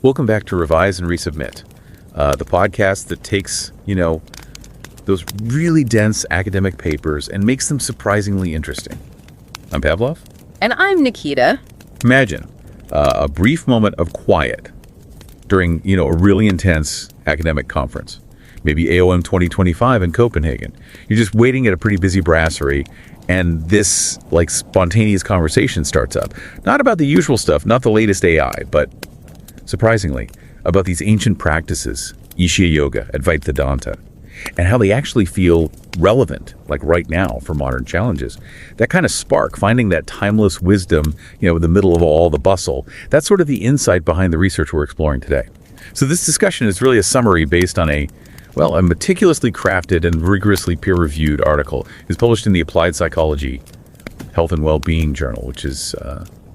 Welcome back to Revise and Resubmit, the podcast that takes, those really dense academic papers and makes them surprisingly interesting. I'm Pavlov. And I'm Nikita. Imagine a brief moment of quiet during, a really intense academic conference. Maybe AOM 2025 in Copenhagen. You're just waiting at a pretty busy brasserie, and this, spontaneous conversation starts up. Not about the usual stuff, not the latest AI, but surprisingly, about these ancient practices, Isha Yoga, Advaita Vedanta, and how they actually feel relevant, right now, for modern challenges. That kind of spark, finding that timeless wisdom, in the middle of all the bustle, that's sort of the insight behind the research we're exploring today. So this discussion is really a summary based on a meticulously crafted and rigorously peer-reviewed article. It's published in the Applied Psychology Health and Well-Being Journal, which is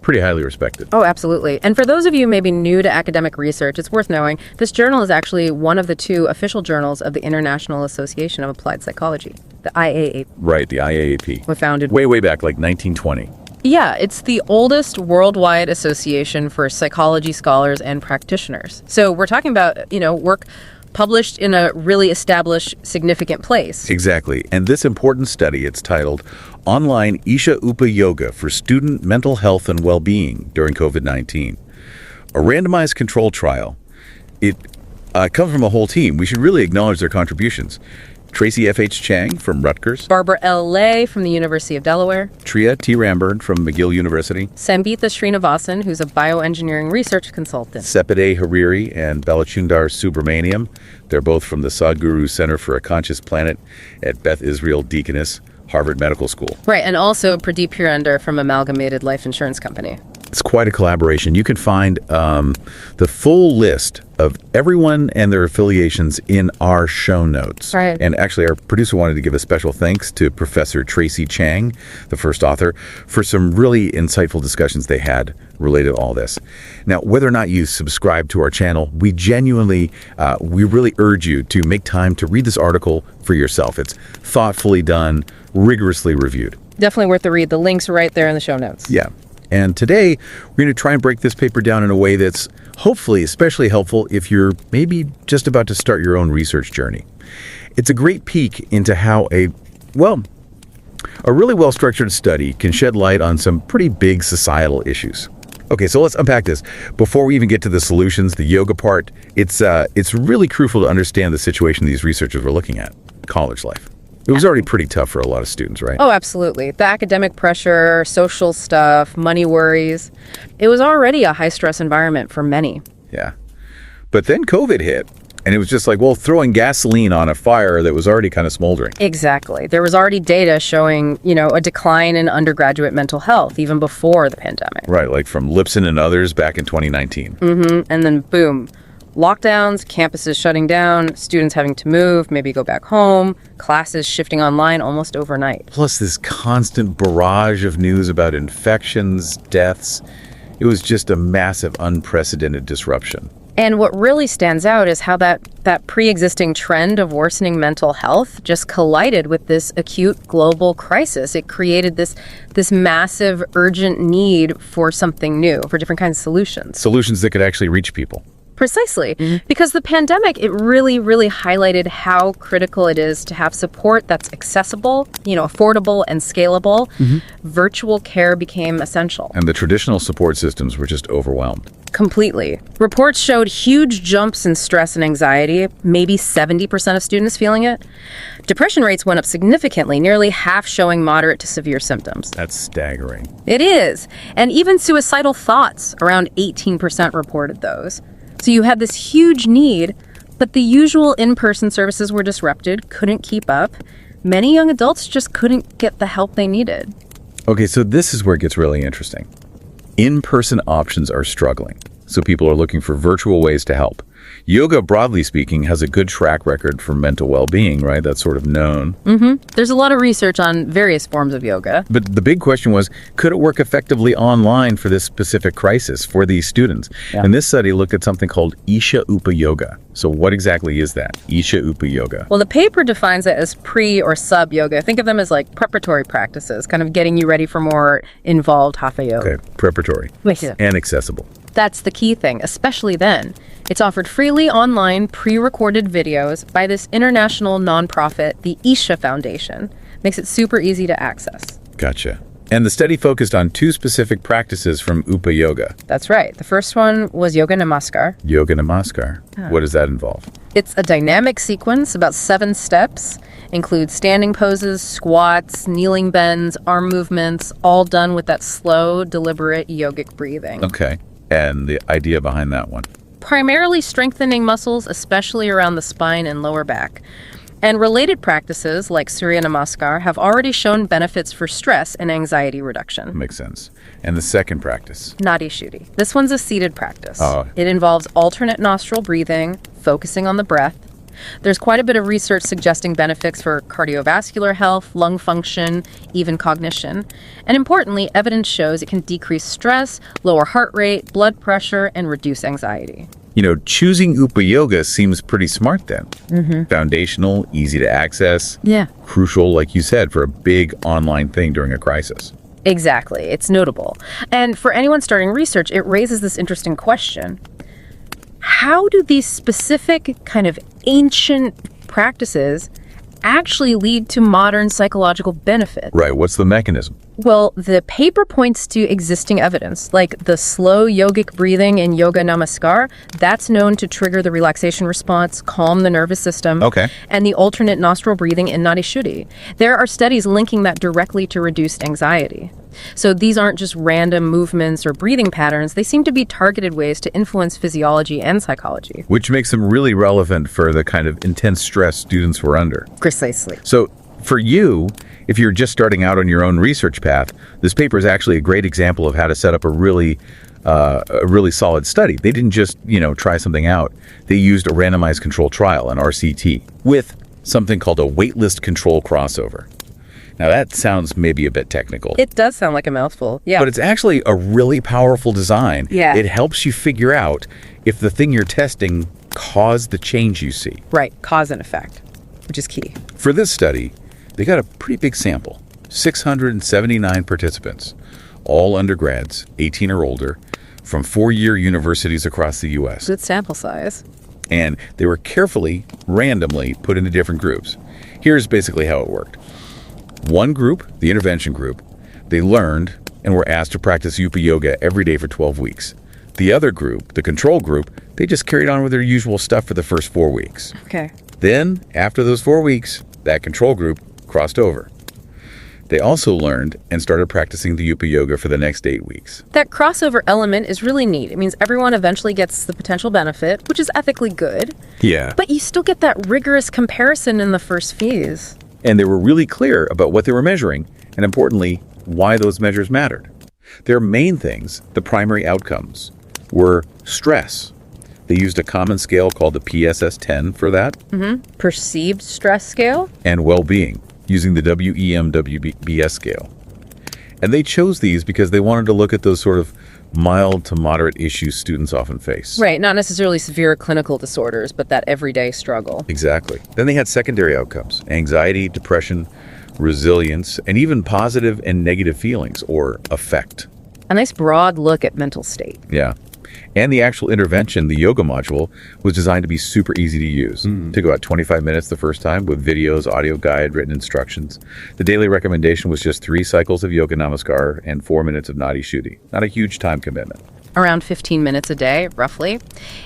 pretty highly respected. Oh, absolutely. And for those of you maybe new to academic research, it's worth knowing this journal is actually one of the two official journals of the International Association of Applied Psychology, the IAAP. Right, the IAAP. Was founded way back, 1920. Yeah, it's the oldest worldwide association for psychology scholars and practitioners. So we're talking about, work published in a really established, significant place. Exactly. And this important study, it's titled Online Isha Upa Yoga for Student Mental Health and Well-Being During COVID-19. A randomized control trial. It comes from a whole team. We should really acknowledge their contributions. Tracy F.H. Chang from Rutgers. Barbara L. Lay from the University of Delaware. Triya T. Ramburn from McGill University. Sambitha Srinivasan, who's a bioengineering research consultant. Sepide Hariri and Balachundar Subramaniam. They're both from the Sadhguru Center for a Conscious Planet at Beth Israel Deaconess, Harvard Medical School. Right, and also Pradeep Purandar from Amalgamated Life Insurance Company. It's quite a collaboration. You can find the full list of everyone and their affiliations in our show notes. Right. And actually, our producer wanted to give a special thanks to Professor Tracy Chang, the first author, for some really insightful discussions they had related to all this. Now, whether or not you subscribe to our channel, we genuinely, we really urge you to make time to read this article for yourself. It's thoughtfully done, rigorously reviewed. Definitely worth the read. The link's right there in the show notes. Yeah. And today, we're going to try and break this paper down in a way that's hopefully especially helpful if you're maybe just about to start your own research journey. It's a great peek into how a really well-structured study can shed light on some pretty big societal issues. Okay, so let's unpack this. Before we even get to the solutions, the yoga part, it's really crucial to understand the situation these researchers were looking at, college life. It was already pretty tough for a lot of students, right? Oh, absolutely. The academic pressure, social stuff, money worries. It was already a high-stress environment for many. Yeah. But then COVID hit, and it was just throwing gasoline on a fire that was already kind of smoldering. Exactly. There was already data showing, a decline in undergraduate mental health even before the pandemic. Right, from Lipson and others back in 2019. Mm-hmm. And then, boom. Lockdowns, campuses shutting down, students having to move, maybe go back home, classes shifting online almost overnight. Plus this constant barrage of news about infections, deaths. It was just a massive, unprecedented disruption. And what really stands out is how that pre-existing trend of worsening mental health just collided with this acute global crisis. It created this massive, urgent need for something new, for different kinds of solutions. Solutions that could actually reach people. Precisely. Because the pandemic, it really, really highlighted how critical it is to have support that's accessible, affordable and scalable. Virtual care became essential. And the traditional support systems were just overwhelmed. Completely. Reports showed huge jumps in stress and anxiety, maybe 70% of students feeling it. Depression rates went up significantly, nearly half showing moderate to severe symptoms. That's staggering. It is. And even suicidal thoughts, around 18% reported those. So you had this huge need, but the usual in-person services were disrupted, couldn't keep up. Many young adults just couldn't get the help they needed. Okay, so this is where it gets really interesting. In-person options are struggling, so people are looking for virtual ways to help. Yoga, broadly speaking, has a good track record for mental well-being, right? That's sort of known. There's a lot of research on various forms of yoga. But the big question was, could it work effectively online for this specific crisis for these students? Yeah. And this study looked at something called Isha Upa Yoga. So what exactly is that, Isha Upa Yoga? Well, the paper defines it as pre or sub yoga. Think of them as preparatory practices, kind of getting you ready for more involved hatha yoga. Okay, preparatory and accessible. That's the key thing, especially then. It's offered freely online, pre-recorded videos by this international nonprofit, the Isha Foundation. Makes it super easy to access. Gotcha. And the study focused on 2 specific practices from Upa Yoga. That's right. The first one was Yoga Namaskar. Yoga Namaskar. What does that involve? It's a dynamic sequence, about 7 steps, includes standing poses, squats, kneeling bends, arm movements, all done with that slow, deliberate yogic breathing. Okay. And the idea behind that one? Primarily strengthening muscles, especially around the spine and lower back. And related practices like Surya Namaskar have already shown benefits for stress and anxiety reduction. Makes sense. And the second practice? Nadi Shuddhi. This one's a seated practice. Oh. It involves alternate nostril breathing, focusing on the breath. There's quite a bit of research suggesting benefits for cardiovascular health, lung function, even cognition. And importantly, evidence shows it can decrease stress, lower heart rate, blood pressure, and reduce anxiety. Choosing Upa Yoga seems pretty smart then. Foundational, easy to access. Yeah. Crucial, like you said, for a big online thing during a crisis. Exactly. It's notable. And for anyone starting research, it raises this interesting question. How do these specific kind of ancient practices actually lead to modern psychological benefit? Right. What's the mechanism? Well, the paper points to existing evidence, like the slow yogic breathing in Yoga Namaskar. That's known to trigger the relaxation response, calm the nervous system. Okay. And the alternate nostril breathing in Nadi Shuddhi. There are studies linking that directly to reduced anxiety. So these aren't just random movements or breathing patterns. They seem to be targeted ways to influence physiology and psychology. Which makes them really relevant for the kind of intense stress students were under. Precisely. So for you, if you're just starting out on your own research path, this paper is actually a great example of how to set up a really solid study. They didn't just, try something out. They used a randomized control trial, an RCT, with something called a waitlist control crossover. Now that sounds maybe a bit technical. It does sound like a mouthful. Yeah. But it's actually a really powerful design. Yeah. It helps you figure out if the thing you're testing caused the change you see. Right. Cause and effect, which is key. For this study, they got a pretty big sample, 679 participants, all undergrads, 18 or older, from 4-year universities across the U.S. Good sample size. And they were carefully, randomly put into different groups. Here's basically how it worked. One group, the intervention group, they learned and were asked to practice Upa Yoga every day for 12 weeks. The other group, the control group, they just carried on with their usual stuff for the first 4 weeks. Okay. Then, after those 4 weeks, that control group crossed over. They also learned and started practicing the Upa Yoga for the next 8 weeks. That crossover element is really neat. It means everyone eventually gets the potential benefit, which is ethically good. Yeah. But you still get that rigorous comparison in the first phase. And they were really clear about what they were measuring, and importantly, why those measures mattered. Their main things, the primary outcomes, were stress. They used a common scale called the PSS-10 for that. Perceived stress scale? And well-being, using the WEM-WBS scale. And they chose these because they wanted to look at those sort of mild to moderate issues students often face. Right, not necessarily severe clinical disorders, but that everyday struggle. Exactly. Then they had secondary outcomes, anxiety, depression, resilience, and even positive and negative feelings or affect. A nice broad look at mental state. Yeah. And the actual intervention, the yoga module, was designed to be super easy to use. Took about 25 minutes the first time with videos, audio guide, written instructions. The daily recommendation was just 3 cycles of Yoga Namaskar and 4 minutes of Nadi Shuddhi. Not a huge time commitment. Around 15 minutes a day, roughly.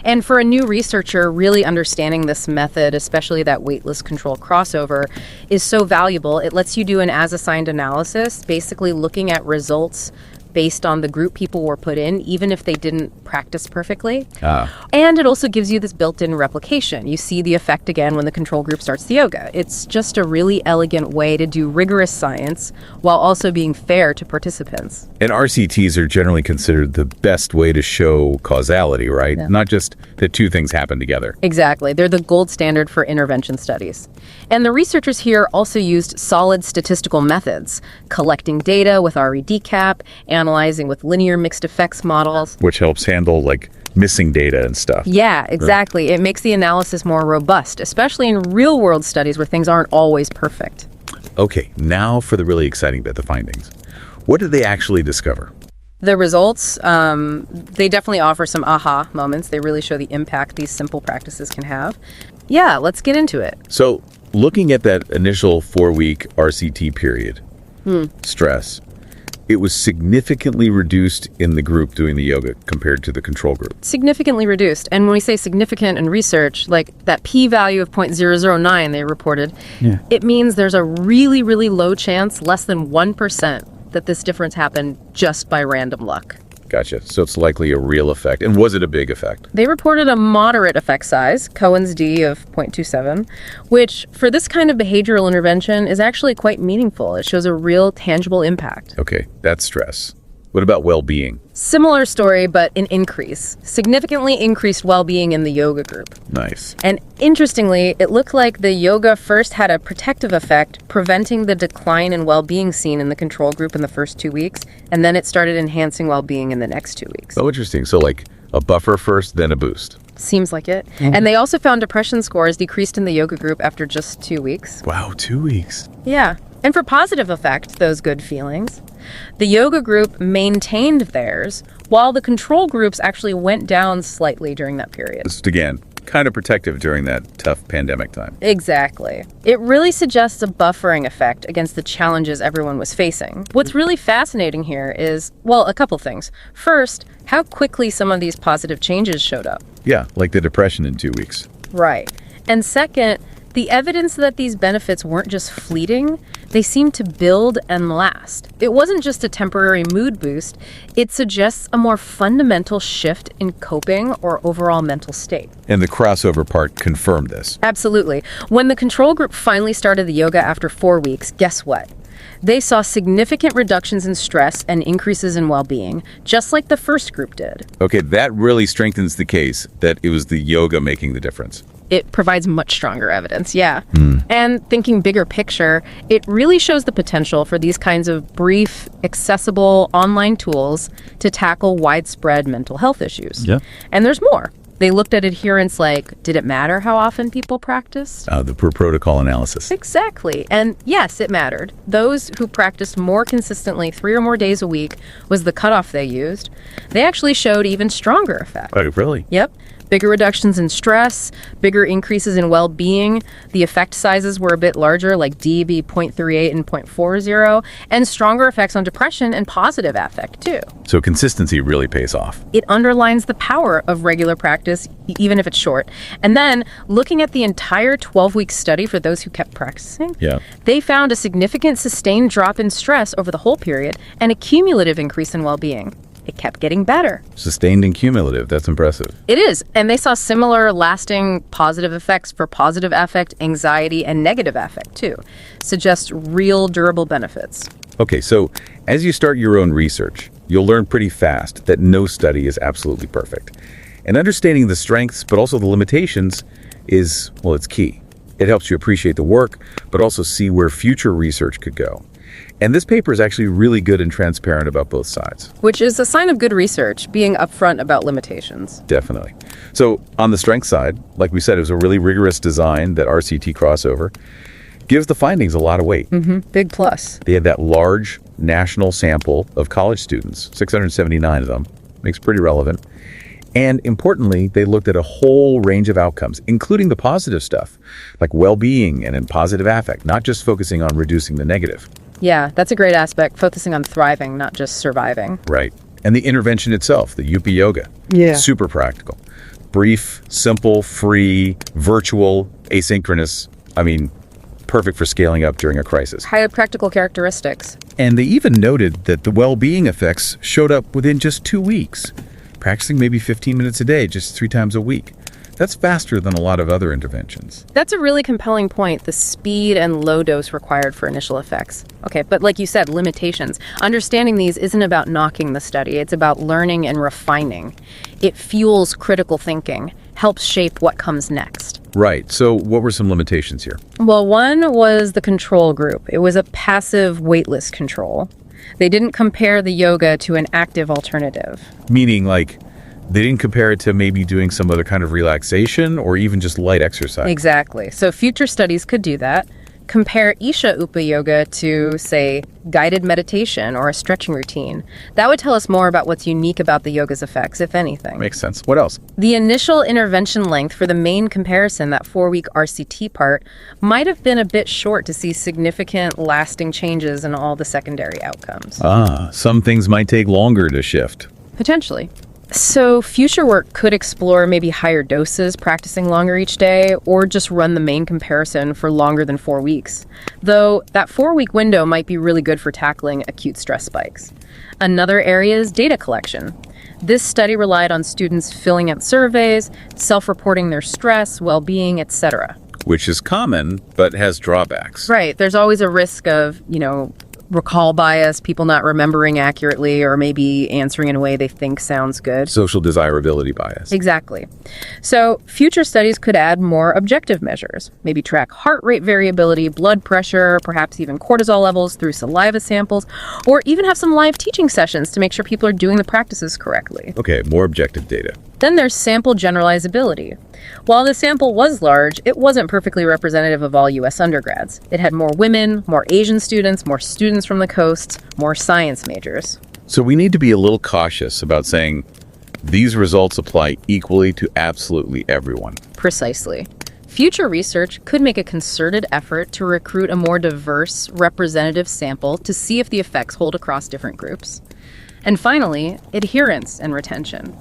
And for a new researcher, really understanding this method, especially that waitlist control crossover, is so valuable. It lets you do an as-assigned analysis, basically looking at results based on the group people were put in, even if they didn't practice perfectly. And it also gives you this built-in replication. You see the effect again when the control group starts the yoga. It's just a really elegant way to do rigorous science while also being fair to participants. And RCTs are generally considered the best way to show causality, right? Yeah. Not just that 2 things happen together. Exactly. They're the gold standard for intervention studies. And the researchers here also used solid statistical methods, collecting data with REDCap, analyzing with linear mixed effects models. Which helps handle, like, missing data and stuff. Yeah, exactly. It makes the analysis more robust, especially in real-world studies where things aren't always perfect. Okay, now for the really exciting bit, the findings. What did they actually discover? The results, they definitely offer some aha moments. They really show the impact these simple practices can have. Yeah, let's get into it. So looking at that initial 4-week RCT period, stress, it was significantly reduced in the group doing the yoga compared to the control group. Significantly reduced. And when we say significant in research, like that p-value of 0.009 they reported, it means there's a really, really low chance, less than 1%, that this difference happened just by random luck. Gotcha. So it's likely a real effect. And was it a big effect? They reported a moderate effect size, Cohen's d of 0.27, which for this kind of behavioral intervention is actually quite meaningful. It shows a real tangible impact. Okay, that's stress. What about well-being? Similar story, but an increase. Significantly increased well-being in the yoga group. Nice. And interestingly, it looked like the yoga first had a protective effect, preventing the decline in well-being seen in the control group in the first 2 weeks, and then it started enhancing well-being in the next 2 weeks. Oh, interesting. So like a buffer first, then a boost. Seems like it. And they also found depression scores decreased in the yoga group after just 2 weeks. Wow, 2 weeks. Yeah. And for positive effect, those good feelings, the yoga group maintained theirs, while the control groups actually went down slightly during that period. Just again, kind of protective during that tough pandemic time. Exactly. It really suggests a buffering effect against the challenges everyone was facing. What's really fascinating here is, well, a couple things. First, how quickly some of these positive changes showed up. Yeah, like the depression in 2 weeks. Right. And second, the evidence that these benefits weren't just fleeting, they seemed to build and last. It wasn't just a temporary mood boost, it suggests a more fundamental shift in coping or overall mental state. And the crossover part confirmed this. Absolutely. When the control group finally started the yoga after 4 weeks, guess what? They saw significant reductions in stress and increases in well-being, just like the first group did. Okay, that really strengthens the case that it was the yoga making the difference. It provides much stronger evidence, yeah. And thinking bigger picture, it really shows the potential for these kinds of brief, accessible online tools to tackle widespread mental health issues. Yeah. And there's more. They looked at adherence like, did it matter how often people practiced? The per protocol analysis. Exactly. And yes, it mattered. Those who practiced more consistently 3 or more days a week was the cutoff they used. They actually showed even stronger effect. Oh, really? Yep. Bigger reductions in stress, bigger increases in well-being. The effect sizes were a bit larger, like DB 0.38 and 0.40, and stronger effects on depression and positive affect, too. So consistency really pays off. It underlines the power of regular practice, even if it's short. And then, looking at the entire 12-week study for those who kept practicing, they found a significant sustained drop in stress over the whole period and a cumulative increase in well-being. It kept getting better. Sustained and cumulative. That's impressive. It is. And they saw similar lasting positive effects for positive affect, anxiety, and negative affect, too. Suggests real durable benefits. Okay, so as you start your own research, you'll learn pretty fast that no study is absolutely perfect. And understanding the strengths, but also the limitations is, well, it's key. It helps you appreciate the work, but also see where future research could go. And this paper is actually really good and transparent about both sides. Which is a sign of good research, being upfront about limitations. Definitely. So on the strength side, like we said, it was a really rigorous design, that RCT crossover. Gives the findings a lot of weight. Big plus. They had that large national sample of college students, 679 of them. Makes it pretty relevant. And importantly, they looked at a whole range of outcomes, including the positive stuff, like well-being and in positive affect, not just focusing on reducing the negative. Yeah, that's a great aspect, focusing on thriving, not just surviving. Right. And the intervention itself, the UP Yoga. Yeah. Super practical. Brief, simple, free, virtual, asynchronous. I mean, perfect for scaling up during a crisis. High practical characteristics. And they even noted that the well-being effects showed up within just 2 weeks. Practicing maybe 15 minutes a day, just 3 times a week. That's faster than a lot of other interventions. That's a really compelling point, the speed and low dose required for initial effects. Okay, but like you said, limitations. Understanding these isn't about knocking the study, it's about learning and refining. It fuels critical thinking, helps shape what comes next. Right, so what were some limitations here? Well, one was the control group. It was a passive weightless control. They didn't compare the yoga to an active alternative. Meaning, like, they didn't compare it to maybe doing some other kind of relaxation or even just light exercise. Exactly. So future studies could do that. compare Isha Upa Yoga to, say, guided meditation or a stretching routine. That would tell us more about what's unique about the yoga's effects, if anything. Makes sense. What else? The initial intervention length for the main comparison, that 4-week RCT part, might have been a bit short to see significant, lasting changes in all the secondary outcomes. Some things might take longer to shift. Potentially. So future work could explore maybe higher doses, practicing longer each day, or just run the main comparison for longer than 4 weeks. Though that 4-week window might be really good for tackling acute stress spikes. Another area is data collection. This study relied on students filling out surveys, self-reporting their stress, well-being, etc. Which is common, but has drawbacks. Right. There's always a risk of, recall bias, people not remembering accurately, or maybe answering in a way they think sounds good. Social desirability bias. Exactly. So future studies could add more objective measures, maybe track heart rate variability, blood pressure, perhaps even cortisol levels through saliva samples, or even have some live teaching sessions to make sure people are doing the practices correctly. Okay, more objective data. Then there's sample generalizability. While the sample was large, it wasn't perfectly representative of all U.S. undergrads. It had more women, more Asian students, more students from the coasts, more science majors. So we need to be a little cautious about saying these results apply equally to absolutely everyone. Precisely. Future research could make a concerted effort to recruit a more diverse, representative sample to see if the effects hold across different groups. And finally, adherence and retention.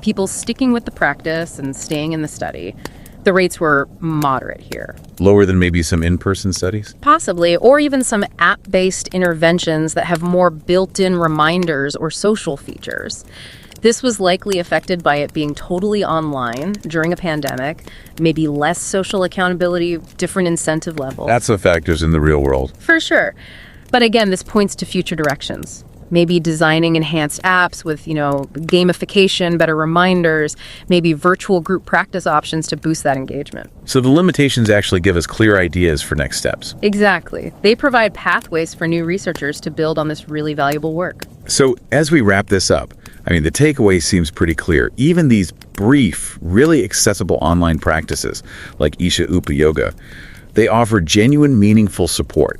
People sticking with the practice and staying in the study. The rates were moderate here. Lower than maybe some in-person studies? Possibly, or even some app-based interventions that have more built-in reminders or social features. This was likely affected by it being totally online during a pandemic, maybe less social accountability, different incentive levels. That's what factors in the real world. For sure. But again, this points to future directions. Maybe designing enhanced apps with, gamification, better reminders, maybe virtual group practice options to boost that engagement. So the limitations actually give us clear ideas for next steps. Exactly. They provide pathways for new researchers to build on this really valuable work. So as we wrap this up, the takeaway seems pretty clear. Even these brief, really accessible online practices like Isha Upa Yoga, they offer genuine, meaningful support.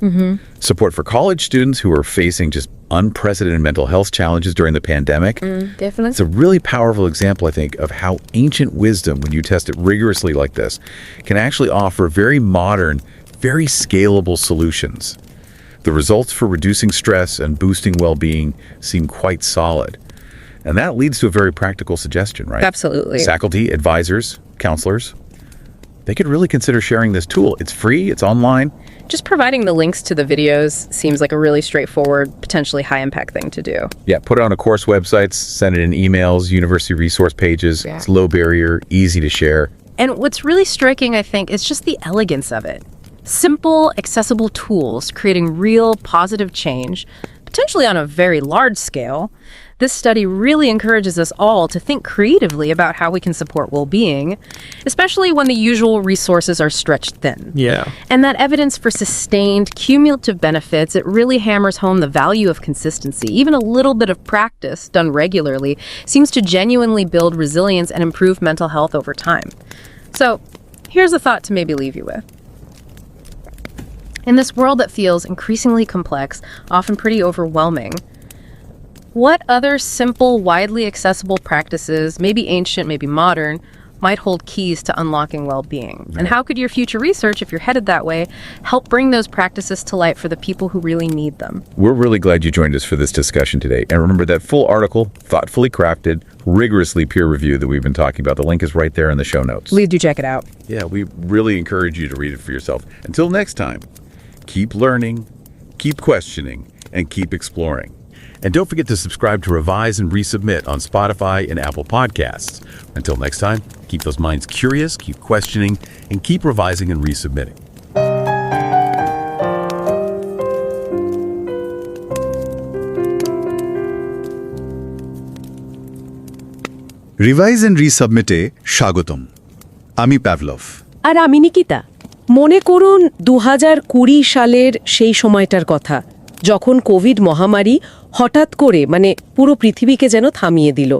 Support for college students who are facing just unprecedented mental health challenges during the pandemic. Definitely. It's a really powerful example, I think, of how ancient wisdom, when you test it rigorously like this, can actually offer very modern, very scalable solutions. The results for reducing stress and boosting well-being seem quite solid. And that leads to a very practical suggestion, right? Absolutely. Faculty, advisors, counselors, they could really consider sharing this tool. It's free, it's online. Just providing the links to the videos seems like a really straightforward, potentially high-impact thing to do. Yeah, put it on a course website, send it in emails, university resource pages. Yeah. It's low barrier, easy to share. And what's really striking, I think, is just the elegance of it. Simple, accessible tools creating real positive change, potentially on a very large scale. This study really encourages us all to think creatively about how we can support well-being, especially when the usual resources are stretched thin. Yeah. And that evidence for sustained, cumulative benefits, it really hammers home the value of consistency. Even a little bit of practice done regularly seems to genuinely build resilience and improve mental health over time. So, here's a thought to maybe leave you with. In this world that feels increasingly complex, often pretty overwhelming, what other simple, widely accessible practices, maybe ancient, maybe modern, might hold keys to unlocking well-being? And how could your future research, if you're headed that way, help bring those practices to light for the people who really need them? We're really glad you joined us for this discussion today. And remember that full article, thoughtfully crafted, rigorously peer-reviewed that we've been talking about. The link is right there in the show notes. Please do check it out. Yeah, we really encourage you to read it for yourself. Until next time, keep learning, keep questioning, and keep exploring. And don't forget to subscribe to Revise and Resubmit on Spotify and Apple Podcasts. Until next time, keep those minds curious, keep questioning, and keep revising and resubmitting. Revise and রিসাবমিটে স্বাগতম। আমি Pavlov. আর আমি নিকিতা। মনে করুন 2020 সালের সেই সময়টার কথা, যখন কোভিড মহামারী হঠাৎ করে পুরো পৃথিবীকে যেন থামিয়ে দিল।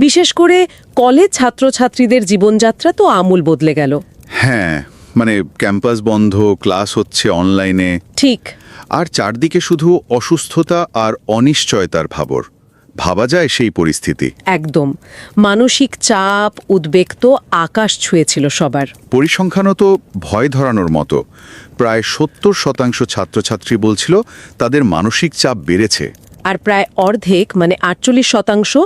বিশেষ করে কলেজ ছাত্রছাত্রীদের জীবনযাত্রা তো আমূল বদলে গেল। হ্যাঁ, মানে ক্যাম্পাস বন্ধ, ক্লাস হচ্ছে অনলাইনে, ঠিক। আর চারদিকে শুধু অসুস্থতা আর অনিশ্চয়তার ভাবা যায় সেই পরিস্থিতি। একদম। মানসিক চাপ, উদ্বেগ তো আকাশ ছুঁয়েছিল সবার। পরিসংখ্যানও তো ভয় ধরানোর মতো। প্রায় 70% ছাত্রছাত্রী বলছিল তাদের মানসিক চাপ বেড়েছে। আর প্রায় অর্ধেক মানে 48%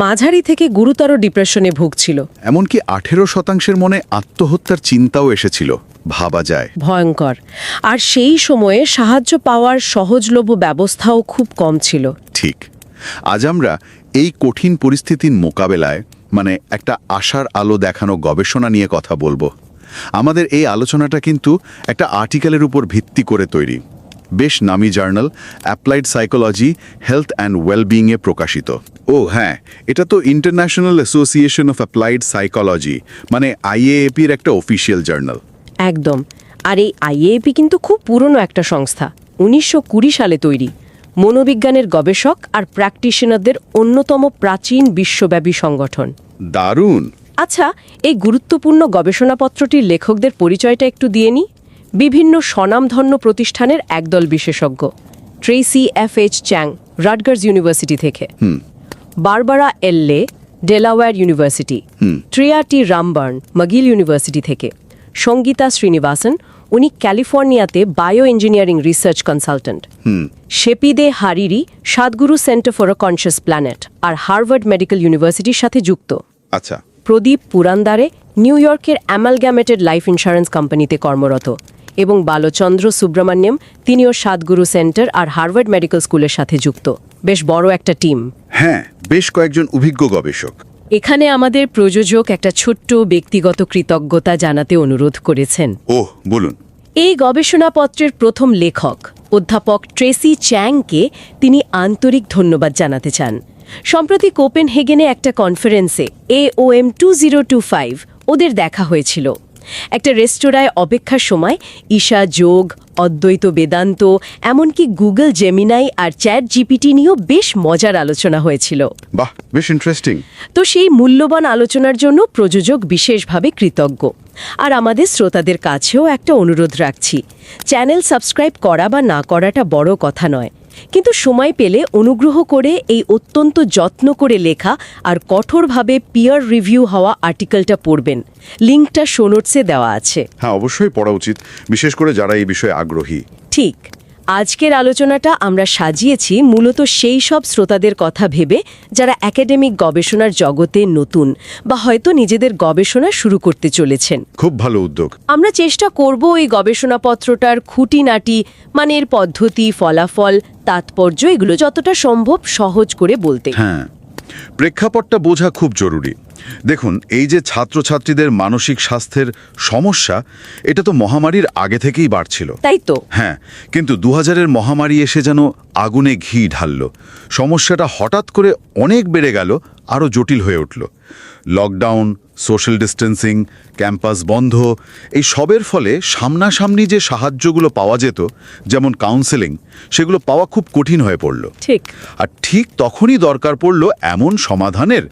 মাঝারি থেকে গুরুতর ডিপ্রেশনে ভুগছিল। এমনকি 18% মনে আত্মহত্যার চিন্তাও এসেছিল। ভাবা যায়। ভয়ঙ্কর। আর সেই সময়ে সাহায্য পাওয়ার সহজলভ্য ব্যবস্থাও খুব কম ছিল। ঠিক। আজ আমরা এই কঠিন পরিস্থিতির মোকাবেলায় মানে একটা আশার আলো দেখানো গবেষণা নিয়ে কথা বলবো। আমাদের এই আলোচনাটা কিন্তু একটা আর্টিকেলের উপর ভিত্তি করে তৈরি। বেশ নামি journal applied psychology health and ওয়েলবিংয়ে প্রকাশিত। ও হ্যাঁ, এটা তো international association of applied psychology মানে আইএএপির একটা অফিসিয়াল জার্নাল। একদম। আর এই আইএএপি কিন্তু খুব পুরনো একটা সংস্থা, 1920 সালে তৈরি। মনোবিজ্ঞানের গবেষক আর প্র্যাকটিশনারদের অন্যতম প্রাচীন বিশ্বব্যাপী সংগঠন। দারুণ। আচ্ছা, এই গুরুত্বপূর্ণ গবেষণাপত্রটির লেখকদের পরিচয়টা একটু দিয়ে নিই। বিভিন্ন স্বনামধন্য প্রতিষ্ঠানের একদল বিশেষজ্ঞ। Tracy F.H. Chang, Rutgers University থেকে। Barbara Elle, Delaware University. Tria T Rambarn, McGill University থেকে। সঙ্গীতা শ্রীনিবাসন, উনি ক্যালিফোর্নিয়াতে bio engineering research consultant. Sepideh Hariri, Sadhguru Center for a Conscious Planet আর হার্ভার্ড মেডিকেল ইউনিভার্সিটির সাথে যুক্ত। আচ্ছা। প্রদীপ পুরান্দারে নিউ ইয়র্কের অ্যামালগ্যামেটেড লাইফ ইন্স্যুরেন্স কোম্পানিতে কর্মরত। এবং বালচন্দ্র সুব্রমণ্যম, তিনিও সাদগুরু সেন্টার আর হার্ভার্ড মেডিকেল স্কুলের সাথে যুক্ত। বেশ বড় একটা টিম। হ্যাঁ, বেশ কয়েকজন অভিজ্ঞ গবেষক। এখানে আমাদের প্রযোজক একটা ছোট্ট ব্যক্তিগত কৃতজ্ঞতা জানাতে অনুরোধ করেছেন। ওহ, বলুন। এই গবেষণাপত্রের প্রথম লেখক অধ্যাপক ট্রেসি চ্যাংকে তিনি আন্তরিক ধন্যবাদ জানাতে চান। সম্প্রতি কোপেনহেগেনে একটা কনফারেন্সে AOM 2025 ওদের দেখা হয়েছিল। একটা রেস্তোরাঁয় অপেক্ষার সময় ঈশা যোগ, অদ্বৈত বেদান্ত, এমনকি গুগল জেমিনাই আর চ্যাট জিপিটি নিয়েও বেশ মজার আলোচনা হয়েছিল। বাহ, বেশ ইন্টারেস্টিং। তো সেই মূল্যবান আলোচনার জন্য প্রযোজক বিশেষভাবে কৃতজ্ঞ। আর আমাদের শ্রোতাদের কাছেও একটা অনুরোধ রাখছি, চ্যানেল সাবস্ক্রাইব করা বা না করাটা বড় কথা নয়, কিন্তু সময় পেলে অনুগ্রহ করে এই অত্যন্ত যত্ন করে লেখা আর কঠোরভাবে পিয়ার রিভিউ হওয়া আর্টিকেলটা পড়বেন। লিঙ্কটা শো নোটসে দেওয়া আছে। হ্যাঁ, অবশ্যই পড়া উচিত, বিশেষ করে যারা এই বিষয়ে আগ্রহী। ঠিক। আজকের আলোচনাটা আমরা সাজিয়েছি মূলত সেই সব শ্রোতাদের কথা ভেবে যারা একাডেমিক গবেষণার জগতে নতুন বা হয়তো নিজেদের গবেষণা শুরু করতে চলেছেন। খুব ভালো উদ্যোগ। আমরা চেষ্টা করব এই গবেষণাপত্রটার খুঁটিনাটি মানে এর পদ্ধতি, ফলাফল, তাৎপর্য এগুলো যতটা সম্ভব সহজ করে বলতে। হ্যাঁ, প্রেক্ষাপটটা বোঝা খুব জরুরি। দেখুন, এই যে ছাত্রছাত্রীদের মানসিক স্বাস্থ্যের সমস্যা, এটা তো মহামারীর আগে থেকেই বাড়ছিল, তাই তো? হ্যাঁ, কিন্তু 2000-এর মহামারী এসে যেন আগুনে ঘি ঢালল। সমস্যাটা হঠাৎ করে অনেক বেড়ে গেল, আরও জটিল হয়ে উঠল। লকডাউন, সোশ্যাল ডিস্টেন্সিং, ক্যাম্পাস বন্ধ, এই সবের ফলে সামনাসামনি যে সাহায্যগুলো পাওয়া যেত, যেমন কাউন্সেলিং, সেগুলো পাওয়া খুব কঠিন হয়ে পড়ল। ঠিক। আর ঠিক তখনই দরকার পড়ল এমন সমাধানের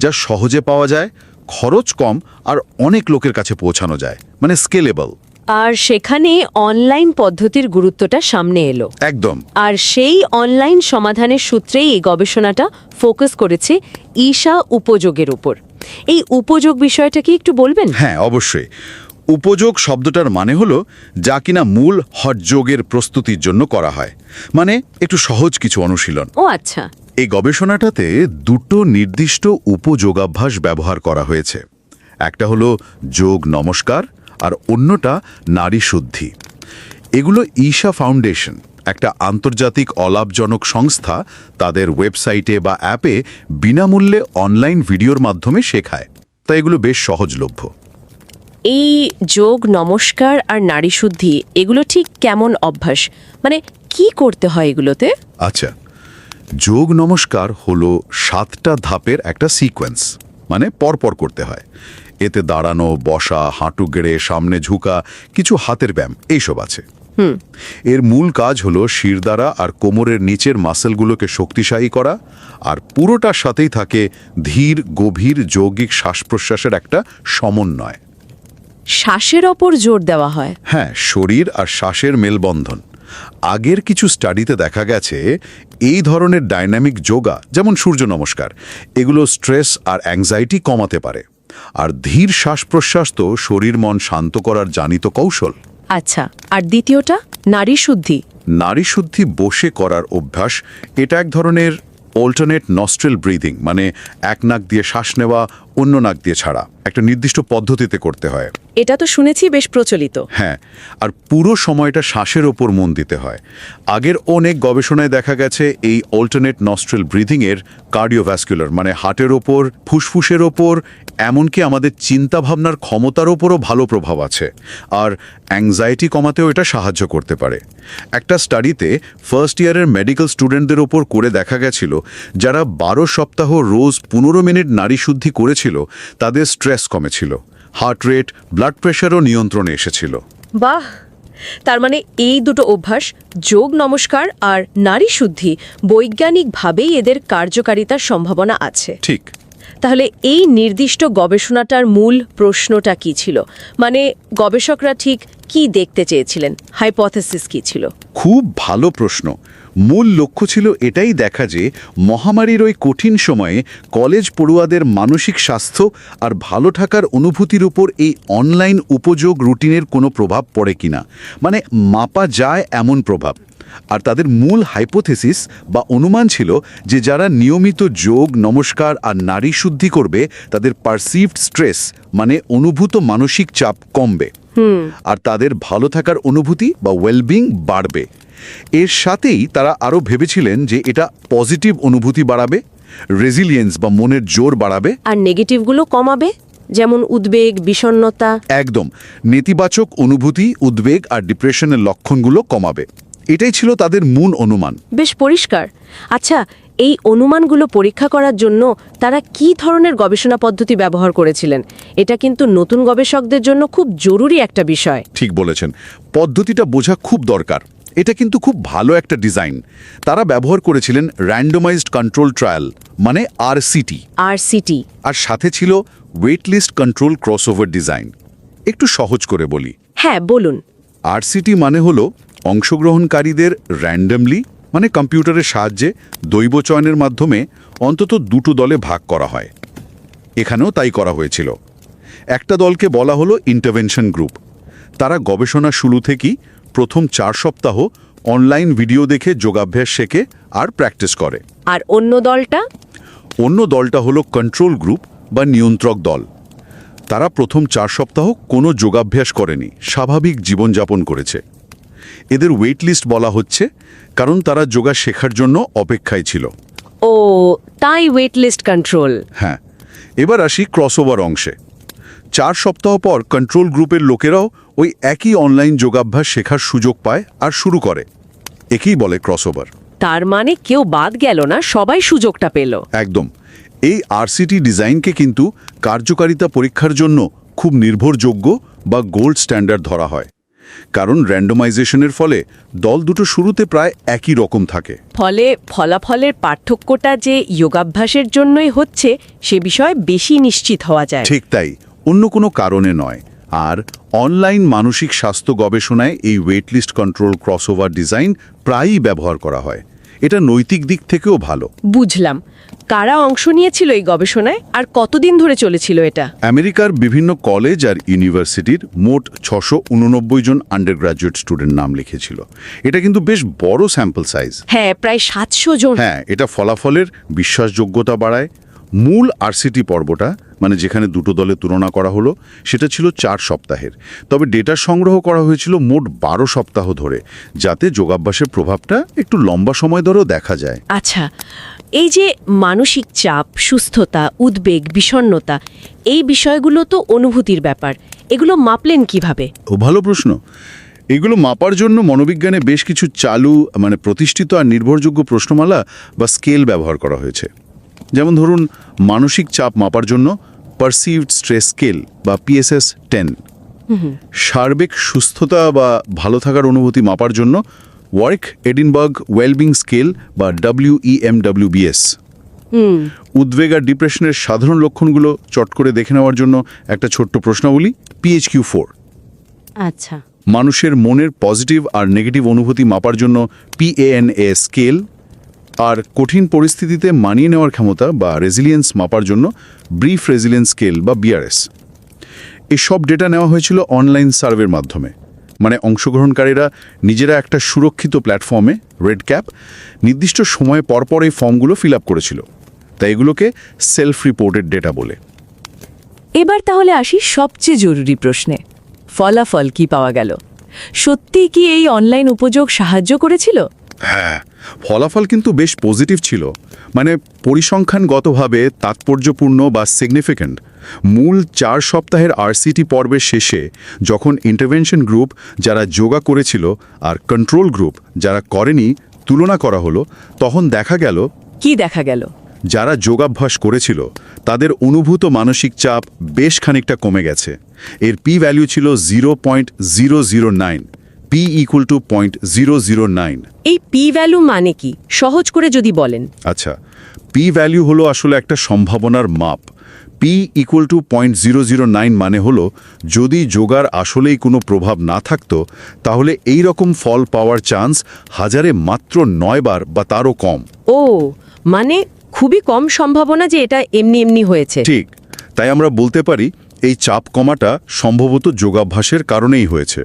যা সহজে পাওয়া যায়, খরচ কম আর অনেক লোকের কাছে পৌঁছানো যায়, মানে স্কেলেবল। আর সেখানে অনলাইন পদ্ধতির গুরুত্বটা সামনে এলো। একদম। আর সেই অনলাইন সমাধানের সূত্রেই এই গবেষণাটা ফোকাস করেছে ঈশা উপযোগের উপর। এই উপযোগ বিষয়টা কি একটু বলবেন? হ্যাঁ, অবশ্যই। উপযোগ শব্দটার মানে হলো যা কিনা মূল হঠযোগের প্রস্তুতির জন্য করা হয়, মানে একটু সহজ কিছু অনুশীলন। ও আচ্ছা। এই গবেষণাটাতে দুটো নির্দিষ্ট উপযোগাভ্যাস ব্যবহার করা হয়েছে। একটা হলো যোগ নমস্কার আর অন্যটা নারী শুদ্ধি। এগুলো ঈশা ফাউন্ডেশন, একটা আন্তর্জাতিক অলাভজনক সংস্থা, তাদের ওয়েবসাইটে বা অ্যাপে বিনামূল্যে অনলাইন ভিডিওর মাধ্যমে শেখায়। তাই এগুলো বেশ সহজলভ্য। এই যোগ নমস্কার আর নারী শুদ্ধি এগুলো ঠিক কেমন অভ্যাস, মানে কি করতে হয় এগুলোতে? আচ্ছা, যোগ নমস্কার হলো 7টা ধাপের একটা সিকোয়েন্স, মানে পরপর করতে হয়। এতে দাঁড়ানো, বসা, হাঁটু গেড়ে, সামনে ঝুঁকা, কিছু হাতের ব্যায়াম এইসব আছে। এর মূল কাজ হলো শিরদাঁড়া আর কোমরের নিচের মাসেলগুলোকে শক্তিশালী করা, আর পুরোটার সাথেই থাকে ধীর গভীর যৌগিক শ্বাস প্রশ্বাসের একটা সমন্বয়। শ্বাসের ওপর জোর দেওয়া হয়। হ্যাঁ, শরীর আর শ্বাসের মেলবন্ধন। আগের কিছু স্টাডিতে দেখা গেছে এই ধরনের ডাইনামিক যোগা, যেমন সূর্য নমস্কার, এগুলো স্ট্রেস আর অ্যাংজাইটি কমাতে পারে। আর ধীর শ্বাস প্রশ্বাস তো শরীর মন শান্ত করার জানিত কৌশল। আচ্ছা, আর দ্বিতীয়টা নারী শুদ্ধি। নারী শুদ্ধি বসে করার অভ্যাস, এটা এক ধরনের অল্টারনেট নস্ট্রেল ব্রিদিং, মানে এক নাক দিয়ে শ্বাস নেওয়া, অন্য নাক দিয়ে ছাড়া, একটা নির্দিষ্ট পদ্ধতিতে করতে হয়। এটা তো শুনেছি বেশ প্রচলিত। হ্যাঁ, আর পুরো সময়টা শ্বাসের ওপর মন দিতে হয়। আগের অনেক গবেষণায় দেখা গেছে এই অল্টারনেট নস্ট্রেল ব্রিদিংয়ের কার্ডিওভ্যাসকুলার, মানে হার্টের ওপর, ফুসফুসের ওপর, এমনকি আমাদের চিন্তাভাবনার ক্ষমতার ওপরও ভালো প্রভাব আছে। আর অ্যাংজাইটি কমাতেও এটা সাহায্য করতে পারে। একটা স্টাডিতে ফার্স্ট ইয়ারের মেডিকেল স্টুডেন্টদের ওপর করে দেখা গেছিল, যারা 12 সপ্তাহ রোজ 15 মিনিট নারী শুদ্ধি করেছিল, তাদের স্ট্রেস কমেছিল, হার্ট রেট, ব্লাড প্রেশারও নিয়ন্ত্রণে এসেছিল। বাহ! তার মানে এই দুটো অভ্যাস, যোগ নমস্কার আর নারী শুদ্ধি, বৈজ্ঞানিকভাবেই এদের কার্যকারিতার সম্ভাবনা আছে। ঠিক। তাহলে এই নির্দিষ্ট গবেষণাটার মূল প্রশ্নটা কি ছিল? মানে গবেষকরা ঠিক কি দেখতে চেয়েছিলেন? হাইপোথেসিস কি ছিল? খুব ভালো প্রশ্ন। মূল লক্ষ্য ছিল এটাই দেখা যে মহামারীর ওই কঠিন সময়ে কলেজ পড়ুয়াদের মানসিক স্বাস্থ্য আর ভালো থাকার অনুভূতির উপর এই অনলাইন উপযোগ রুটিনের কোনো প্রভাব পড়ে কিনা, মানে মাপা যায় এমন প্রভাব। আর তাদের মূল হাইপোথেসিস বা অনুমান ছিল যে যারা নিয়মিত যোগ নমস্কার আর নারী শুদ্ধি করবে, তাদের পারসিভড স্ট্রেস, মানে অনুভূত মানসিক চাপ কমবে, আর তাদের ভালো থাকার অনুভূতি বা ওয়েলবিং বাড়বে। এর সাথেই তারা আরও ভেবেছিলেন যে এটা পজিটিভ অনুভূতি বাড়াবে, রেজিলিয়েন্স বা মনের জোর বাড়াবে, আর নেগেটিভগুলো কমাবে, যেমন উদ্বেগ, বিষণ্ণতা। একদম নেতিবাচক অনুভূতি, উদ্বেগ আর ডিপ্রেশনের লক্ষণগুলো কমাবে। এটাই ছিল তাদের মূল অনুমান। বেশ পরিষ্কার। আচ্ছা, এই অনুমানগুলো পরীক্ষা করার জন্য তারা কি ধরনের গবেষণা পদ্ধতি ব্যবহার করেছিলেন? এটা কিন্তু নতুন গবেষকদের জন্য খুব জরুরি একটা বিষয়। ঠিক বলেছেন, পদ্ধতিটা বোঝা খুব দরকার। এটা কিন্তু খুব ভালো একটা ডিজাইন। তারা ব্যবহার করেছিলেন র্যান্ডমাইজড কন্ট্রোল ট্রায়াল, মানে RCT, আর সাথে ছিল wait list control crossover design. একটু সহজ করে বলি। হ্যাঁ, বলুন। RCT মানে হলো অংশগ্রহণকারীদের র্যান্ডমলি, মানে কম্পিউটারের সাহায্যে দৈব চয়নের মাধ্যমে অন্তত দুটো দলে ভাগ করা হয়। এখানেও তাই করা হয়েছিল। একটা দলকে বলা হলো ইন্টারভেনশন গ্রুপ। তারা গবেষণা শুরু থেকেই প্রথম 4 সপ্তাহ অনলাইন ভিডিও দেখে যোগাভ্যাস শেখে আর প্র্যাকটিস করে। আর অন্য দলটা হলো কন্ট্রোল গ্রুপ বা নিয়ন্ত্রক দল। তারা প্রথম 4 সপ্তাহ কোনো যোগাভ্যাস করেনি, স্বাভাবিক জীবনযাপন করেছে। এদের ওয়েট লিস্ট বলা হচ্ছে, কারণ তারা যোগা শেখার জন্য অপেক্ষায় ছিল। ও, তাই ওয়েট লিস্ট কন্ট্রোল। হ্যাঁ, এবার আসি ক্রসওভার অংশে। 4 সপ্তাহ পর কন্ট্রোল গ্রুপের লোকেরাও ওই একই অনলাইন যোগাভ্যাস শেখার সুযোগ পায় আর শুরু করে। একেই বলে ক্রসওভার। তার মানে কেউ বাদ গেল না, সবাই সুযোগটা পেল। একদম। এই RCT ডিজাইনকে কিন্তু কার্যকারিতা পরীক্ষার জন্য খুব নির্ভরযোগ্য বা গোল্ড স্ট্যান্ডার্ড ধরা হয়, কারণ র্যান্ডমাইজেশনের ফলে দল দুটো শুরুতে প্রায় একই রকম থাকে। ফলে ফলাফলের পার্থক্যটা যে যোগাভ্যাসের জন্যই হচ্ছে সে বিষয়ে বেশি নিশ্চিত হওয়া যায়। ঠিক তাই, অন্য কোনো কারণে নয়। আর অনলাইন মানসিক স্বাস্থ্য গবেষণায় এই wait list control crossover design প্রায়ই ব্যবহার করা হয়। এটা নৈতিক দিক থেকেও ভালো। বুঝলাম। কারা অংশ নিয়েছিল এই গবেষণায় আর কতদিন ধরে চলেছিল এটা? আমেরিকার বিভিন্ন কলেজ আর ইউনিভার্সিটির মোট 689 জন আন্ডারগ্র্যাজুয়েট স্টুডেন্ট নাম লিখেছিল। এটা কিন্তু বেশ বড় স্যাম্পল সাইজ। হ্যাঁ, প্রায় 700 জন। হ্যাঁ, এটা ফলাফলের বিশ্বাসযোগ্যতা বাড়ায়। মূল RCT পর্বটা, মানে যেখানে দুটো দলে তুলনা করা হলো, সেটা ছিল 4 সপ্তাহের। তবে ডেটা সংগ্রহ করা হয়েছিল মোট 12 সপ্তাহ ধরে, যাতে যোগাভ্যাসের প্রভাবটা একটু লম্বা সময় ধরেও দেখা যায়। আচ্ছা, এই যে মানসিক চাপ, সুস্থতা, উদ্বেগ, বিষণ্ণতা, এই বিষয়গুলো তো অনুভূতির ব্যাপার। এগুলো মাপলেন কিভাবে? ও ভালো প্রশ্ন। এগুলো মাপার জন্য মনোবিজ্ঞানে বেশ কিছু চালু, মানে প্রতিষ্ঠিত আর নির্ভরযোগ্য প্রশ্নমালা বা স্কেল ব্যবহার করা হয়েছে। যেমন ধরুন, মানসিক চাপ মাপার জন্য পারসিভড স্ট্রেস স্কেল বা PSS-10, সার্বিক সুস্থতা বা ভালো থাকার অনুভূতি মাপার জন্য ওয়ার্ক এডিনবার্গ ওয়েলবিং স্কেল বা WEMWBS, উদ্বেগ আর ডিপ্রেশনের সাধারণ লক্ষণগুলো চট করে দেখে নেওয়ার জন্য একটা ছোট্ট প্রশ্নাবলী PHQ-4। আচ্ছা। মানুষের মনের পজিটিভ আর নেগেটিভ অনুভূতি মাপার জন্য PANA স্কেল, আর কঠিন পরিস্থিতিতে মানিয়ে নেওয়ার ক্ষমতা বা রেজিলিয়েন্স মাপার জন্য ব্রিফ রেজিলিয়েন্স স্কেল বা BRS। এসব ডেটা নেওয়া হয়েছিল অনলাইন সার্ভের মাধ্যমে, মানে অংশগ্রহণকারীরা নিজেরা একটা সুরক্ষিত প্ল্যাটফর্মে রেড ক্যাপ নির্দিষ্ট সময়ে পরপর এই ফর্মগুলো ফিল আপ করেছিল, তাই এগুলোকে সেলফ রিপোর্টেড ডেটা বলে। এবার তাহলে আসি সবচেয়ে জরুরি প্রশ্নে, ফলাফল কি পাওয়া গেল? সত্যি কি এই অনলাইন উপযোগ সাহায্য করেছিল? হ্যাঁ, ফলাফল কিন্তু বেশ পজিটিভ ছিল, মানে পরিসংখ্যানগতভাবে তাৎপর্যপূর্ণ বা সিগনিফিক্যান্ট। মূল 4 সপ্তাহের RCT পর্বের শেষে যখন ইন্টারভেনশন গ্রুপ যারা যোগা করেছিল আর কন্ট্রোল গ্রুপ যারা করেনি তুলনা করা হলো, তখন দেখা গেল কি দেখা গেল? যারা যোগাভ্যাস করেছিল তাদের অনুভূত মানসিক চাপ বেশ খানিকটা কমে গেছে। এর p-ভ্যালু ছিল 0.009, p=0.009। এই p-ভ্যালু মানে কি, সহজ করে যদি বলেন। আচ্ছা, p-ভ্যালু হলো আসলে একটা সম্ভাবনার মাপ। p=0.009 মানে হলো যদি যোগার আসলেই কোনো প্রভাব না থাকতো তাহলে এই রকম ফল পাওয়ার চান্স 1000-এ মাত্র 9 বার বা তারও কম। ও, মানে খুবই কম সম্ভাবনা যে এটা এমনি এমনি হয়েছে। ঠিক, তাই আমরা বলতে পারি এই চাপ কমাটা সম্ভবত যোগাভ্যাসের কারণেই হয়েছে।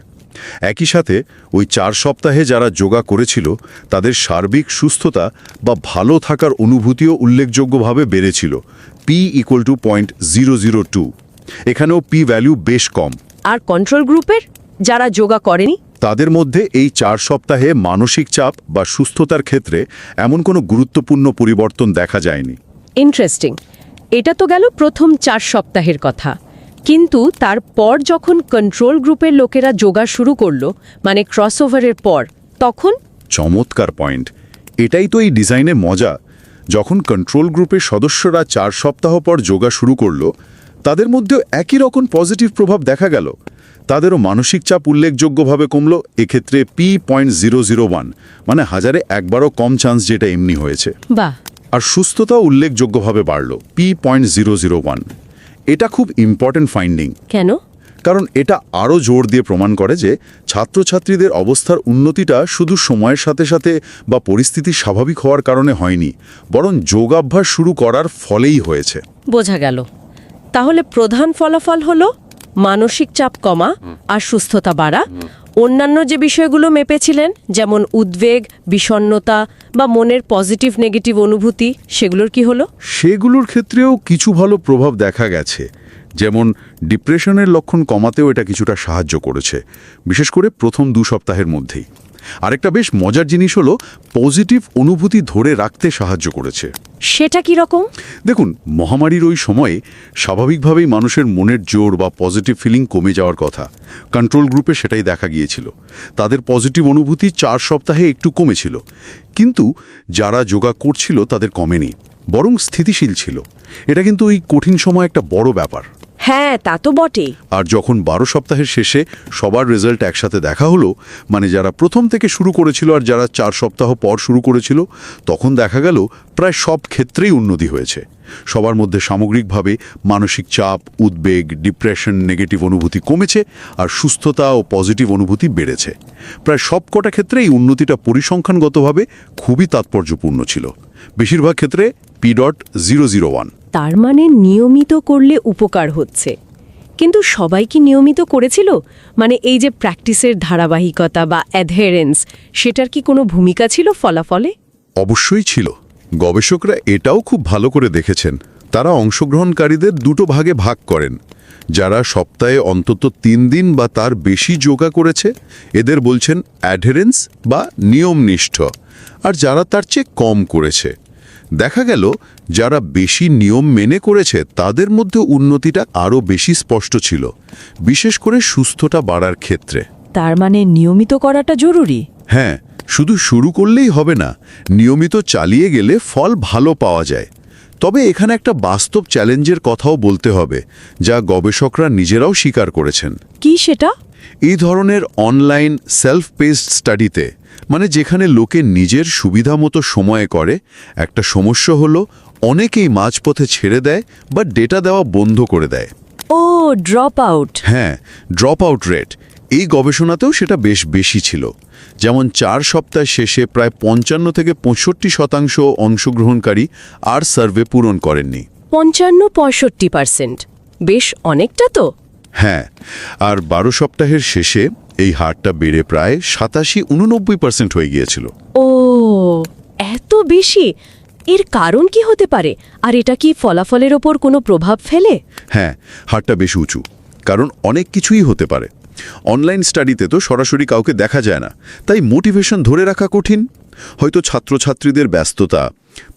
একই সাথে ওই 4 সপ্তাহে যারা যোগা করেছিল তাদের সার্বিক সুস্থতা বা ভালো থাকার অনুভূতিও উল্লেখযোগ্যভাবে বেড়েছিল, p=0.002। এখানেও p-ভ্যালু বেশ কম। আর কন্ট্রোল গ্রুপের যারা যোগা করেনি, তাদের মধ্যে এই 4 সপ্তাহে মানসিক চাপ বা সুস্থতার ক্ষেত্রে এমন কোনো গুরুত্বপূর্ণ পরিবর্তন দেখা যায়নি। ইন্টারেস্টিং। এটা তো গেল প্রথম 4 সপ্তাহের কথা, কিন্তু তারপর যখন কন্ট্রোল গ্রুপের লোকেরা যোগা শুরু করলো, মানে ক্রসওভারের পর, তখন? চমৎকার পয়েন্ট, এটাই তো এই ডিজাইনের মজা। যখন কন্ট্রোল গ্রুপের সদস্যরা 4 সপ্তাহ পর যোগা শুরু করলো, তাদের মধ্যেও একই রকম পজিটিভ প্রভাব দেখা গেল। তাদেরও মানসিক চাপ উল্লেখযোগ্যভাবে কমল, এক্ষেত্রে p.001, মানে 1000-এ একবারও কম চান্স যেটা এমনি হয়েছে। বাহ। আর সুস্থতাও উল্লেখযোগ্যভাবে বাড়ল, p.001। এটা খুব ইম্পর্ট্যান্ট ফাইন্ডিং। কেন? কারণ এটা আরও জোর দিয়ে প্রমাণ করে যে ছাত্রছাত্রীদের অবস্থার উন্নতিটা শুধু সময়ের সাথে সাথে বা পরিস্থিতি স্বাভাবিক হওয়ার কারণে হয়নি, বরং যোগাভ্যাস শুরু করার ফলেই হয়েছে। বোঝা গেল। তাহলে প্রধান ফলাফল হলো মানসিক চাপ কমা আর সুস্থতা বাড়া। অন্যান্য যে বিষয়গুলো মেপেছিলেন, যেমন উদ্বেগ, বিষণ্ণতা বা মনের পজিটিভ নেগেটিভ অনুভূতি, সেগুলোর কি হলো? সেগুলোর ক্ষেত্রেও কিছু ভালো প্রভাব দেখা গেছে, যেমন ডিপ্রেশনের লক্ষণ কমাতেও এটা কিছুটা সাহায্য করেছে, বিশেষ করে প্রথম 2 সপ্তাহের মধ্যেই। আরেকটা বেশ মজার জিনিস হলো পজিটিভ অনুভূতি ধরে রাখতে সাহায্য করেছে। সেটা কি রকম? দেখুন, মহামারীর ওই সময়ে স্বাভাবিকভাবেই মানুষের মনের জোর বা পজিটিভ ফিলিং কমে যাওয়ার কথা। কন্ট্রোল গ্রুপে সেটাই দেখা গিয়েছিল। তাদের পজিটিভ অনুভূতি 4 সপ্তাহে একটু কমেছিল, কিন্তু যারা যোগা করছিল তাদের কমেনি, বরং স্থিতিশীল ছিল। এটা কিন্তু ওই কঠিন সময় একটা বড় ব্যাপার। হ্যাঁ, তা তো বটেই। আর যখন 12 সপ্তাহের শেষে সবার রেজাল্ট একসাথে দেখা হলো, মানে যারা প্রথম থেকে শুরু করেছিল আর যারা 4 সপ্তাহ পর শুরু করেছিল, তখন দেখা গেল প্রায় সব ক্ষেত্রেই উন্নতি হয়েছে। সবার মধ্যে সামগ্রিকভাবে মানসিক চাপ, উদ্বেগ, ডিপ্রেশন, নেগেটিভ অনুভূতি কমেছে আর সুস্থতা ও পজিটিভ অনুভূতি বেড়েছে। প্রায় সব কটা ক্ষেত্রে এই উন্নতিটা পরিসংখ্যানগতভাবে খুবই তাৎপর্যপূর্ণ ছিল। বেশিরভাগ ক্ষেত্রে p.001। তার মানে নিয়মিত করলে উপকার হচ্ছে। কিন্তু সবাই কি নিয়মিত করেছিল? মানে এই যে প্র্যাকটিসের ধারাবাহিকতা বা অ্যাডহেরেন্স, সেটার কি কোনো ভূমিকা ছিল ফলাফলে? অবশ্যই ছিল। গবেষকরা এটাও খুব ভালো করে দেখেছেন। তারা অংশগ্রহণকারীদের 2 ভাগে ভাগ করেন। যারা সপ্তাহে অন্তত 3 দিন বা তার বেশি যোগা করেছে, এদের বলছেন অ্যাডহেরেন্স বা নিয়মনিষ্ঠ, আর যারা তার চেয়ে কম করেছে। দেখা গেল যারা বেশি নিয়ম মেনে করেছে তাদের মধ্যে উন্নতিটা আরও বেশি স্পষ্ট ছিল, বিশেষ করে সুস্থতা বাড়ার ক্ষেত্রে। তার মানে নিয়মিত করাটা জরুরি। হ্যাঁ, শুধু শুরু করলেই হবে না, নিয়মিত চালিয়ে গেলে ফল ভালো পাওয়া যায়। তবে এখানে একটা বাস্তব চ্যালেঞ্জের কথাও বলতে হবে, যা গবেষকরা নিজেরাও স্বীকার করেছেন। কি সেটা? এই ধরনের অনলাইন সেলফ পেসড স্টাডিতে, মানে যেখানে লোকে নিজের সুবিধা মতো সময়ে করে, একটা সমস্যা হলো অনেকেই মাঝপথে ছেড়ে দেয় বা ডেটা দেওয়া বন্ধ করে দেয়। ও ড্রপ আউট। হ্যাঁ, ড্রপ আউট রেট এই গবেষণাতেও সেটা বেশ বেশি ছিল। যেমন 4 সপ্তাহ শেষে প্রায় 55 থেকে 65% অংশগ্রহণকারী আর সার্ভে পূরণ করেননি। 55-65%, বেশ অনেকটা তো। হ্যাঁ, আর 12 সপ্তাহের শেষে এই হারটা বেড়ে প্রায় 87-89% হয়ে গিয়েছিল। ও, এত বেশি! এর কারণ কি হতে পারে? আর এটা কি ফলাফলের ওপর কোনো প্রভাব ফেলে? হ্যাঁ, হারটা বেশ উঁচু, কারণ অনেক কিছুই হতে পারে। অনলাইন স্টাডিতে তো সরাসরি কাউকে দেখা যায় না, তাই মোটিভেশন ধরে রাখা কঠিন। হয়তো ছাত্রছাত্রীদের ব্যস্ততা,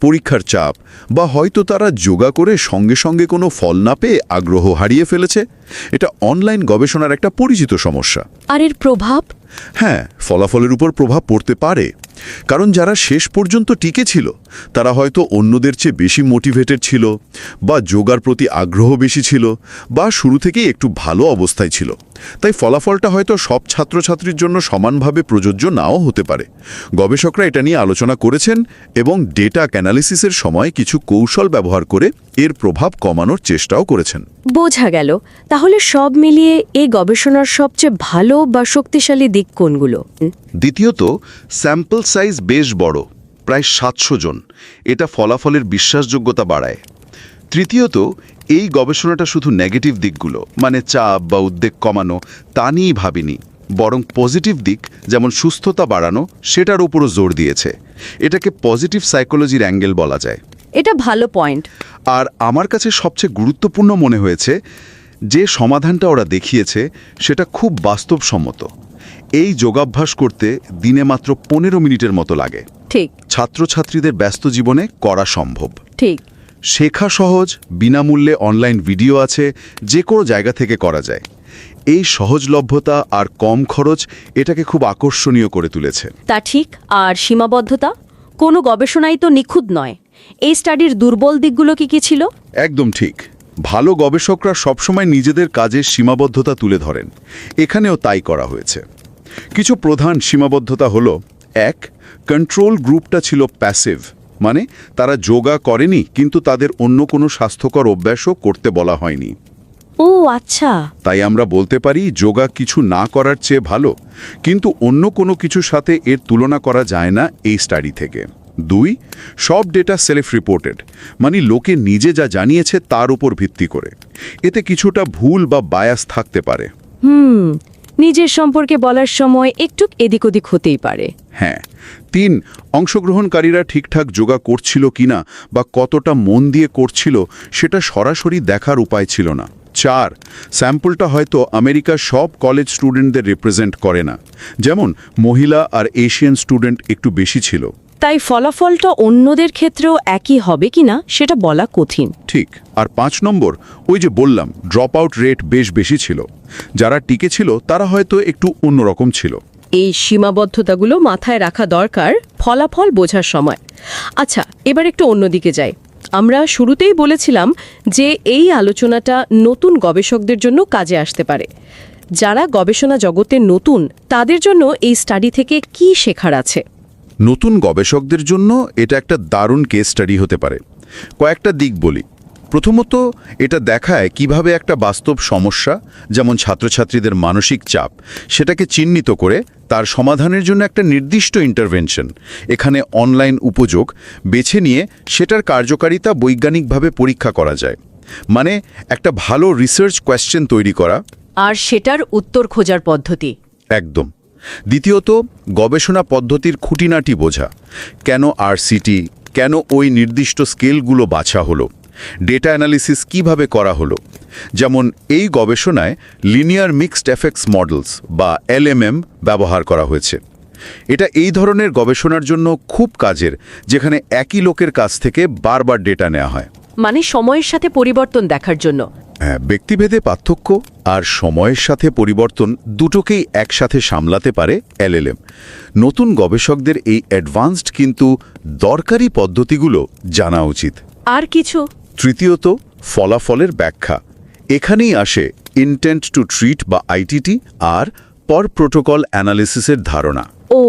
পরীক্ষার চাপ, বা হয়তো তারা যোগা করে সঙ্গে সঙ্গে কোনো ফল না পেয়ে আগ্রহ হারিয়ে ফেলেছে। এটা অনলাইন গবেষণার একটা পরিচিত সমস্যা। আর এর প্রভাব? হ্যাঁ, ফলাফলের উপর প্রভাব পড়তে পারে, কারণ যারা শেষ পর্যন্ত টিকে ছিল তারা হয়তো অন্যদের চেয়ে বেশি মোটিভেটেড ছিল, বা যোগার প্রতি আগ্রহ বেশি ছিল, বা শুরু থেকেই একটু ভালো অবস্থায় ছিল। তাই ফলাফলটা হয়তো সব ছাত্রছাত্রীর জন্য সমানভাবে প্রযোজ্য নাও হতে পারে। গবেষকরা এটা নিয়ে আলোচনা করেছেন এবং ডেটা অ্যানালিসিসের সময় কিছু কৌশল ব্যবহার করে এর প্রভাব কমানোর চেষ্টাও করেছেন। বোঝা গেল। তাহলে সব মিলিয়ে এই গবেষণার সবচেয়ে ভালো বা শক্তিশালী দিক কোনগুলো? দ্বিতীয়ত, স্যাম্পল সাইজ বেশ বড়, প্রায় 700 জন। এটা ফলাফলের বিশ্বাসযোগ্যতা বাড়ায়। তৃতীয়ত, এই গবেষণাটা শুধু নেগেটিভ দিকগুলো, মানে চাপ বা উদ্বেগ কমানো, তা নিয়েই ভাবিনি, বরং পজিটিভ দিক যেমন সুস্থতা বাড়ানো সেটার উপরও জোর দিয়েছে। এটাকে পজিটিভ সাইকোলজির অ্যাঙ্গেল বলা যায়। এটা ভালো পয়েন্ট। আর আমার কাছে সবচেয়ে গুরুত্বপূর্ণ মনে হয়েছে যে সমাধানটা ওরা দেখিয়েছে সেটা খুব বাস্তবসম্মত। এই যোগাভ্যাস করতে দিনে মাত্র 15 মিনিটের মতো লাগে। ঠিক ছাত্রছাত্রীদের ব্যস্ত জীবনে করা সম্ভব। ঠিক শেখা সহজ, বিনামূল্যে অনলাইন ভিডিও আছে, যে কোনো জায়গা থেকে করা যায়। এই সহজলভ্যতা আর কম খরচ এটাকে খুব আকর্ষণীয় করে তুলেছে। তা ঠিক। আর সীমাবদ্ধতা? কোনো গবেষণাই তো নিখুঁত নয়। এই স্টাডির দুর্বল দিকগুলো কি ছিল? একদম ঠিক। ভালো গবেষকরা সবসময় নিজেদের কাজের সীমাবদ্ধতা তুলে ধরেন। এখানেও তাই করা হয়েছে। কিছু প্রধান সীমাবদ্ধতা হলো: 1, কন্ট্রোল গ্রুপটা ছিল প্যাসিভ, মানে তারা যোগা করেনি কিন্তু তাদের অন্য কোনো স্বাস্থ্যকর অভ্যাসও করতে বলা হয়নি। ও আচ্ছা। তাই আমরা বলতে পারি যোগা কিছু না করার চেয়ে ভালো, কিন্তু অন্য কোনো কিছুর সাথে এর তুলনা করা যায় না এই স্টাডি থেকে। 2, সব ডেটা সেলফ রিপোর্টেড, মানে লোকে নিজে যা জানিয়েছে তার উপর ভিত্তি করে। এতে কিছুটা ভুল বা বায়াস থাকতে পারে। নিজের সম্পর্কে বলার সময় একটু এদিক ওদিক হতেই পারে। হ্যাঁ। 3, অংশগ্রহণকারীরা ঠিকঠাক যোগা করছিল কিনা বা কতটা মন দিয়ে করছিল সেটা সরাসরি দেখার উপায় ছিল না। 4, স্যাম্পলটা হয়তো আমেরিকার সব কলেজ স্টুডেন্টদের রিপ্রেজেন্ট করে না, যেমন মহিলা আর এশিয়ান স্টুডেন্ট একটু বেশি ছিল। তাই ফলাফলটা অন্যদের ক্ষেত্রেও একই হবে কিনা সেটা বলা কঠিন। ঠিক। আর 5 নম্বর, ওই যে বললাম ড্রপ আউট রেট বেশ বেশি ছিল। যারা টিকে ছিল তারা হয়তো একটু অন্যরকম ছিল। এই সীমাবদ্ধতাগুলো মাথায় রাখা দরকার ফলাফল বোঝার সময়। আচ্ছা, এবার একটু অন্যদিকে যাই। আমরা শুরুতেই বলেছিলাম যে এই আলোচনাটা নতুন গবেষকদের জন্য কাজে আসতে পারে। যারা গবেষণা জগতে নতুন, তাদের জন্য এই স্টাডি থেকে কি শেখার আছে? নতুন গবেষকদের জন্য এটা একটা দারুণ কেস স্টাডি হতে পারে। কয়েকটা দিক বলি। প্রথমত, এটা দেখায় কিভাবে একটা বাস্তব সমস্যা, যেমন ছাত্রছাত্রীদের মানসিক চাপ, সেটাকে চিহ্নিত করে তার সমাধানের জন্য একটা নির্দিষ্ট ইন্টারভেনশন, এখানে অনলাইন উপযোগ বেছে নিয়ে সেটার কার্যকারিতা বৈজ্ঞানিকভাবে পরীক্ষা করা যায়। মানে একটা ভালো রিসার্চ কোয়েশ্চেন তৈরি করা আর সেটার উত্তর খোঁজার পদ্ধতি। একদম। দ্বিতীয়ত, গবেষণা পদ্ধতির খুঁটিনাটি বোঝা। কেন RCT, কেন ওই নির্দিষ্ট স্কেলগুলো বাছা হলো, ডেটা অ্যানালিসিস কিভাবে করা হলো। যেমন এই গবেষণায় লিনিয়ার মিক্সড এফেক্টস মডেলস বা LMM ব্যবহার করা হয়েছে। এটা এই ধরনের গবেষণার জন্য খুব কাজের, যেখানে একই লোকের কাছ থেকে বারবার ডেটা নেওয়া হয়। মানে সময়ের সাথে পরিবর্তন দেখার জন্য। হ্যাঁ, ব্যক্তিভেদে পার্থক্য আর সময়ের সাথে পরিবর্তন দুটোকেই একসাথে সামলাতে পারে LLM। নতুন গবেষকদের এই অ্যাডভান্সড কিন্তু দরকারি পদ্ধতিগুলো জানা উচিত। আর কিছু? তৃতীয়ত, ফলাফলের ব্যাখ্যা। এখানেই আসে ইন্টেন্ট টু ট্রিট বা ITT আর পর প্রোটোকল অ্যানালিসিসের ধারণা। ও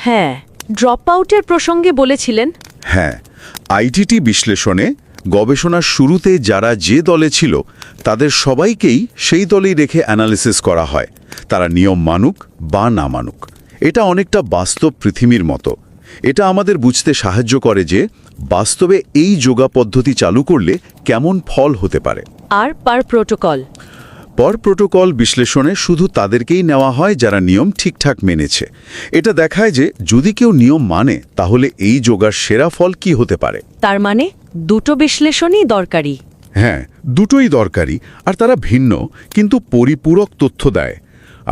হ্যাঁ, ড্রপ আউটের প্রসঙ্গে বলেছিলেন। হ্যাঁ, আইটিটি বিশ্লেষণে গবেষণার শুরুতে যারা যে দলে ছিল তাদের সবাইকেই সেই দলেই রেখে অ্যানালিসিস করা হয়, তারা নিয়ম মানুক বা না মানুক। এটা অনেকটা বাস্তব পৃথিবীর মতো। এটা আমাদের বুঝতে সাহায্য করে যে বাস্তবে এই যোগা পদ্ধতি চালু করলে কেমন ফল হতে পারে। আর পার প্রোটোকল প্রোটোকল বিশ্লেষণে শুধু তাদেরকেই নেওয়া হয় যারা নিয়ম ঠিকঠাক মেনেছে। এটা দেখায় যে যদি কেউ নিয়ম মানে তাহলে এই যোগার সেরা ফল কি হতে পারে। তার মানে দুটো বিশ্লেষণই দরকারি। হ্যাঁ, দুটোই দরকারি, আর তারা ভিন্ন কিন্তু পরিপূরক তথ্য দেয়।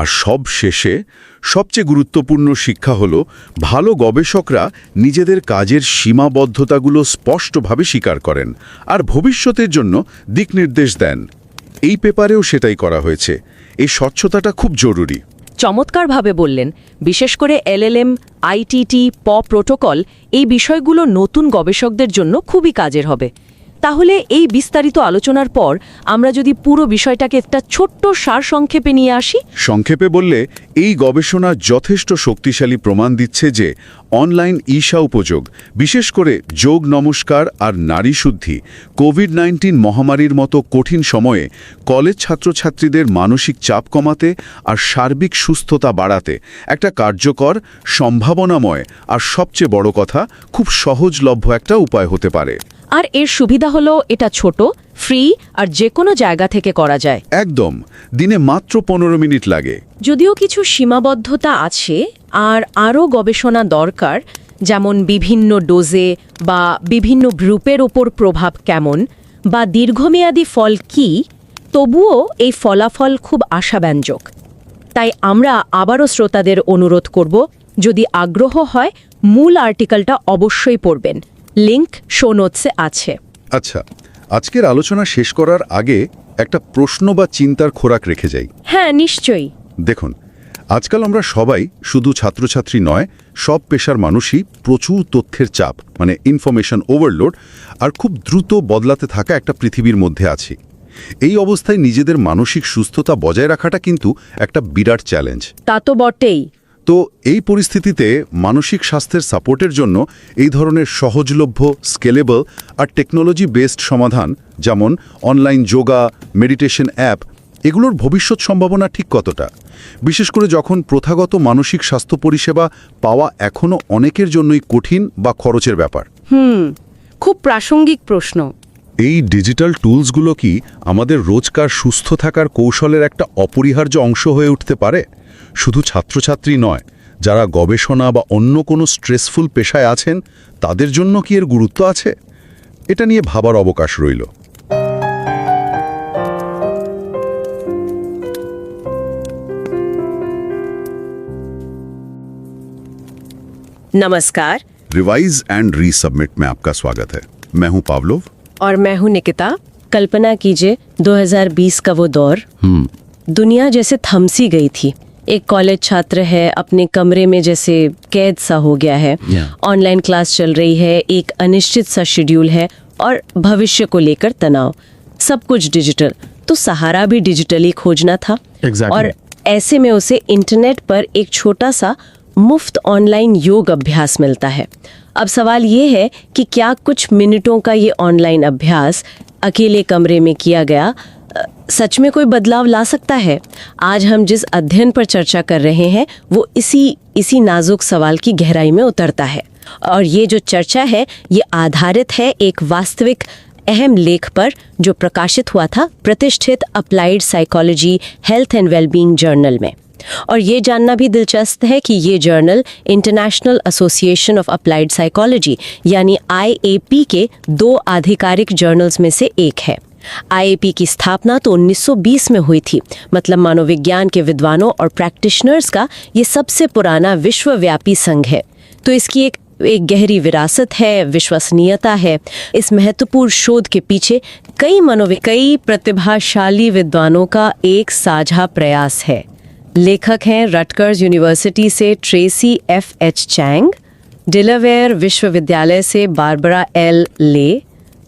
আর সব শেষে সবচেয়ে গুরুত্বপূর্ণ শিক্ষা হলো ভালো গবেষকরা নিজেদের কাজের সীমাবদ্ধতাগুলো স্পষ্টভাবে স্বীকার করেন আর ভবিষ্যতের জন্য দিকনির্দেশ দেন। এই পেপারেও সেটাই করা হয়েছে। এই স্বচ্ছতাটা খুব জরুরি। চমৎকারভাবে বললেন। বিশেষ করে এলএলএম, আইটিটি, প্রোটোকল এই বিষয়গুলো নতুন গবেষকদের জন্য খুবই কাজের হবে। তাহলে এই বিস্তারিত আলোচনার পর আমরা যদি পুরো বিষয়টাকে একটা ছোট্ট সারসংক্ষেপে নিয়ে আসি। সংক্ষেপে বললে এই গবেষণা যথেষ্ট শক্তিশালী প্রমাণ দিচ্ছে যে অনলাইন ঈশা উপযোগ, বিশেষ করে যোগ নমস্কার আর নারী শুদ্ধি, কোভিড-19 মহামারীর মতো কঠিন সময়ে কলেজ ছাত্রছাত্রীদের মানসিক চাপ কমাতে আর সার্বিক সুস্থতা বাড়াতে একটা কার্যকর, সম্ভাবনাময় আর সবচেয়ে বড় কথা খুব সহজলভ্য একটা উপায় হতে পারে। আর এর সুবিধা হলো এটা ছোট, ফ্রি আর যে কোনো জায়গা থেকে করা যায়। একদম, দিনে মাত্র 15 মিনিট লাগে। যদিও কিছু সীমাবদ্ধতা আছে আর আরও গবেষণা দরকার, যেমন বিভিন্ন ডোজে বা বিভিন্ন গ্রুপের ওপর প্রভাব কেমন বা দীর্ঘমেয়াদী ফল কি, তবুও এই ফলাফল খুব আশাব্যঞ্জক। তাই আমরা আবারও শ্রোতাদের অনুরোধ করব, যদি আগ্রহ হয় মূল আর্টিকেলটা অবশ্যই পড়বেন। লিংক শো নোটসে আছে। আচ্ছা, আজকের আলোচনা শেষ করার আগে একটা প্রশ্ন বা চিন্তার খোরাক রেখে যাই। হ্যাঁ, নিশ্চয়ই। দেখুন, আজকাল আমরা সবাই, শুধু ছাত্রছাত্রী নয়, সব পেশার মানুষই প্রচুর তথ্যের চাপ, মানে ইনফরমেশন ওভারলোড আর খুব দ্রুত বদলাতে থাকা একটা পৃথিবীর মধ্যে আছি। এই অবস্থায় নিজেদের মানসিক সুস্থতা বজায় রাখাটা কিন্তু একটা বিরাট চ্যালেঞ্জ। তা তো বটেই। তো এই পরিস্থিতিতে মানসিক স্বাস্থ্যের সাপোর্টের জন্য এই ধরনের সহজলভ্য, স্কেলেবল আর টেকনোলজি বেসড সমাধান, যেমন অনলাইন যোগা, মেডিটেশন অ্যাপ, এগুলোর ভবিষ্যৎ সম্ভাবনা ঠিক কতটা, বিশেষ করে যখন প্রথাগত মানসিক স্বাস্থ্য পরিষেবা পাওয়া এখনও অনেকের জন্যই কঠিন বা খরচের ব্যাপার। খুব প্রাসঙ্গিক প্রশ্ন। এই ডিজিটাল টুলসগুলো কি আমাদের রোজকার সুস্থ থাকার কৌশলের একটা অপরিহার্য অংশ হয়ে উঠতে পারে? শুধু ছাত্রছাত্রী নয়, যারা গবেষণা বা অন্য কোনো স্ট্রেসফুল পেশায় আছেন তাদের জন্য কি এর গুরুত্ব আছে? এটা নিয়ে ভাবার অবকাশ রইল। नमस्कार। रिवाइज एंड रीसबमिट में आपका स्वागत है। मैं हूं पावलोव और मैं हूं निकिता। कल्पना कीजिए 2020 का वो दौर, दुनिया जैसे थमसी गई थी। एक कॉलेज छात्र है, अपने कमरे में जैसे कैद सा हो गया है। ऑनलाइन क्लास चल रही है, एक अनिश्चित सा शेड्यूल है और भविष्य को लेकर तनाव। सब कुछ डिजिटल, तो सहारा भी डिजिटली खोजना था। और ऐसे में उसे इंटरनेट पर एक छोटा सा मुफ्त ऑनलाइन योग अभ्यास मिलता है। अब सवाल ये है कि क्या कुछ मिनटों का ये ऑनलाइन अभ्यास अकेले कमरे में किया गया सच में कोई बदलाव ला सकता है? आज हम जिस अध्ययन पर चर्चा कर रहे हैं वो इसी नाजुक सवाल की गहराई में उतरता है। और ये जो चर्चा है ये आधारित है एक वास्तविक अहम लेख पर जो प्रकाशित हुआ था प्रतिष्ठित applied psychology health and wellbeing journal में। और ये जानना भी दिलचस्प है कि ये journal international association of applied psychology यानी IAP के 2 आधिकारिक जर्नल्स में से एक है। IAP की स्थापना तो 1920 में हुई थी, मतलब मनोविज्ञान के विद्वानों और प्रैक्टिशनर्स का ये सबसे पुराना विश्वव्यापी संघ है। तो इसकी एक गहरी विरासत है, विश्वसनीयता है। इस महत्वपूर्ण शोध के पीछे कई प्रतिभाशाली विद्वानों का एक साझा प्रयास है। लेखक हैं रटगर्स यूनिवर्सिटी से ट्रेसी F.H. चैंग, डेलावेयर विश्वविद्यालय से बारबरा L. ले,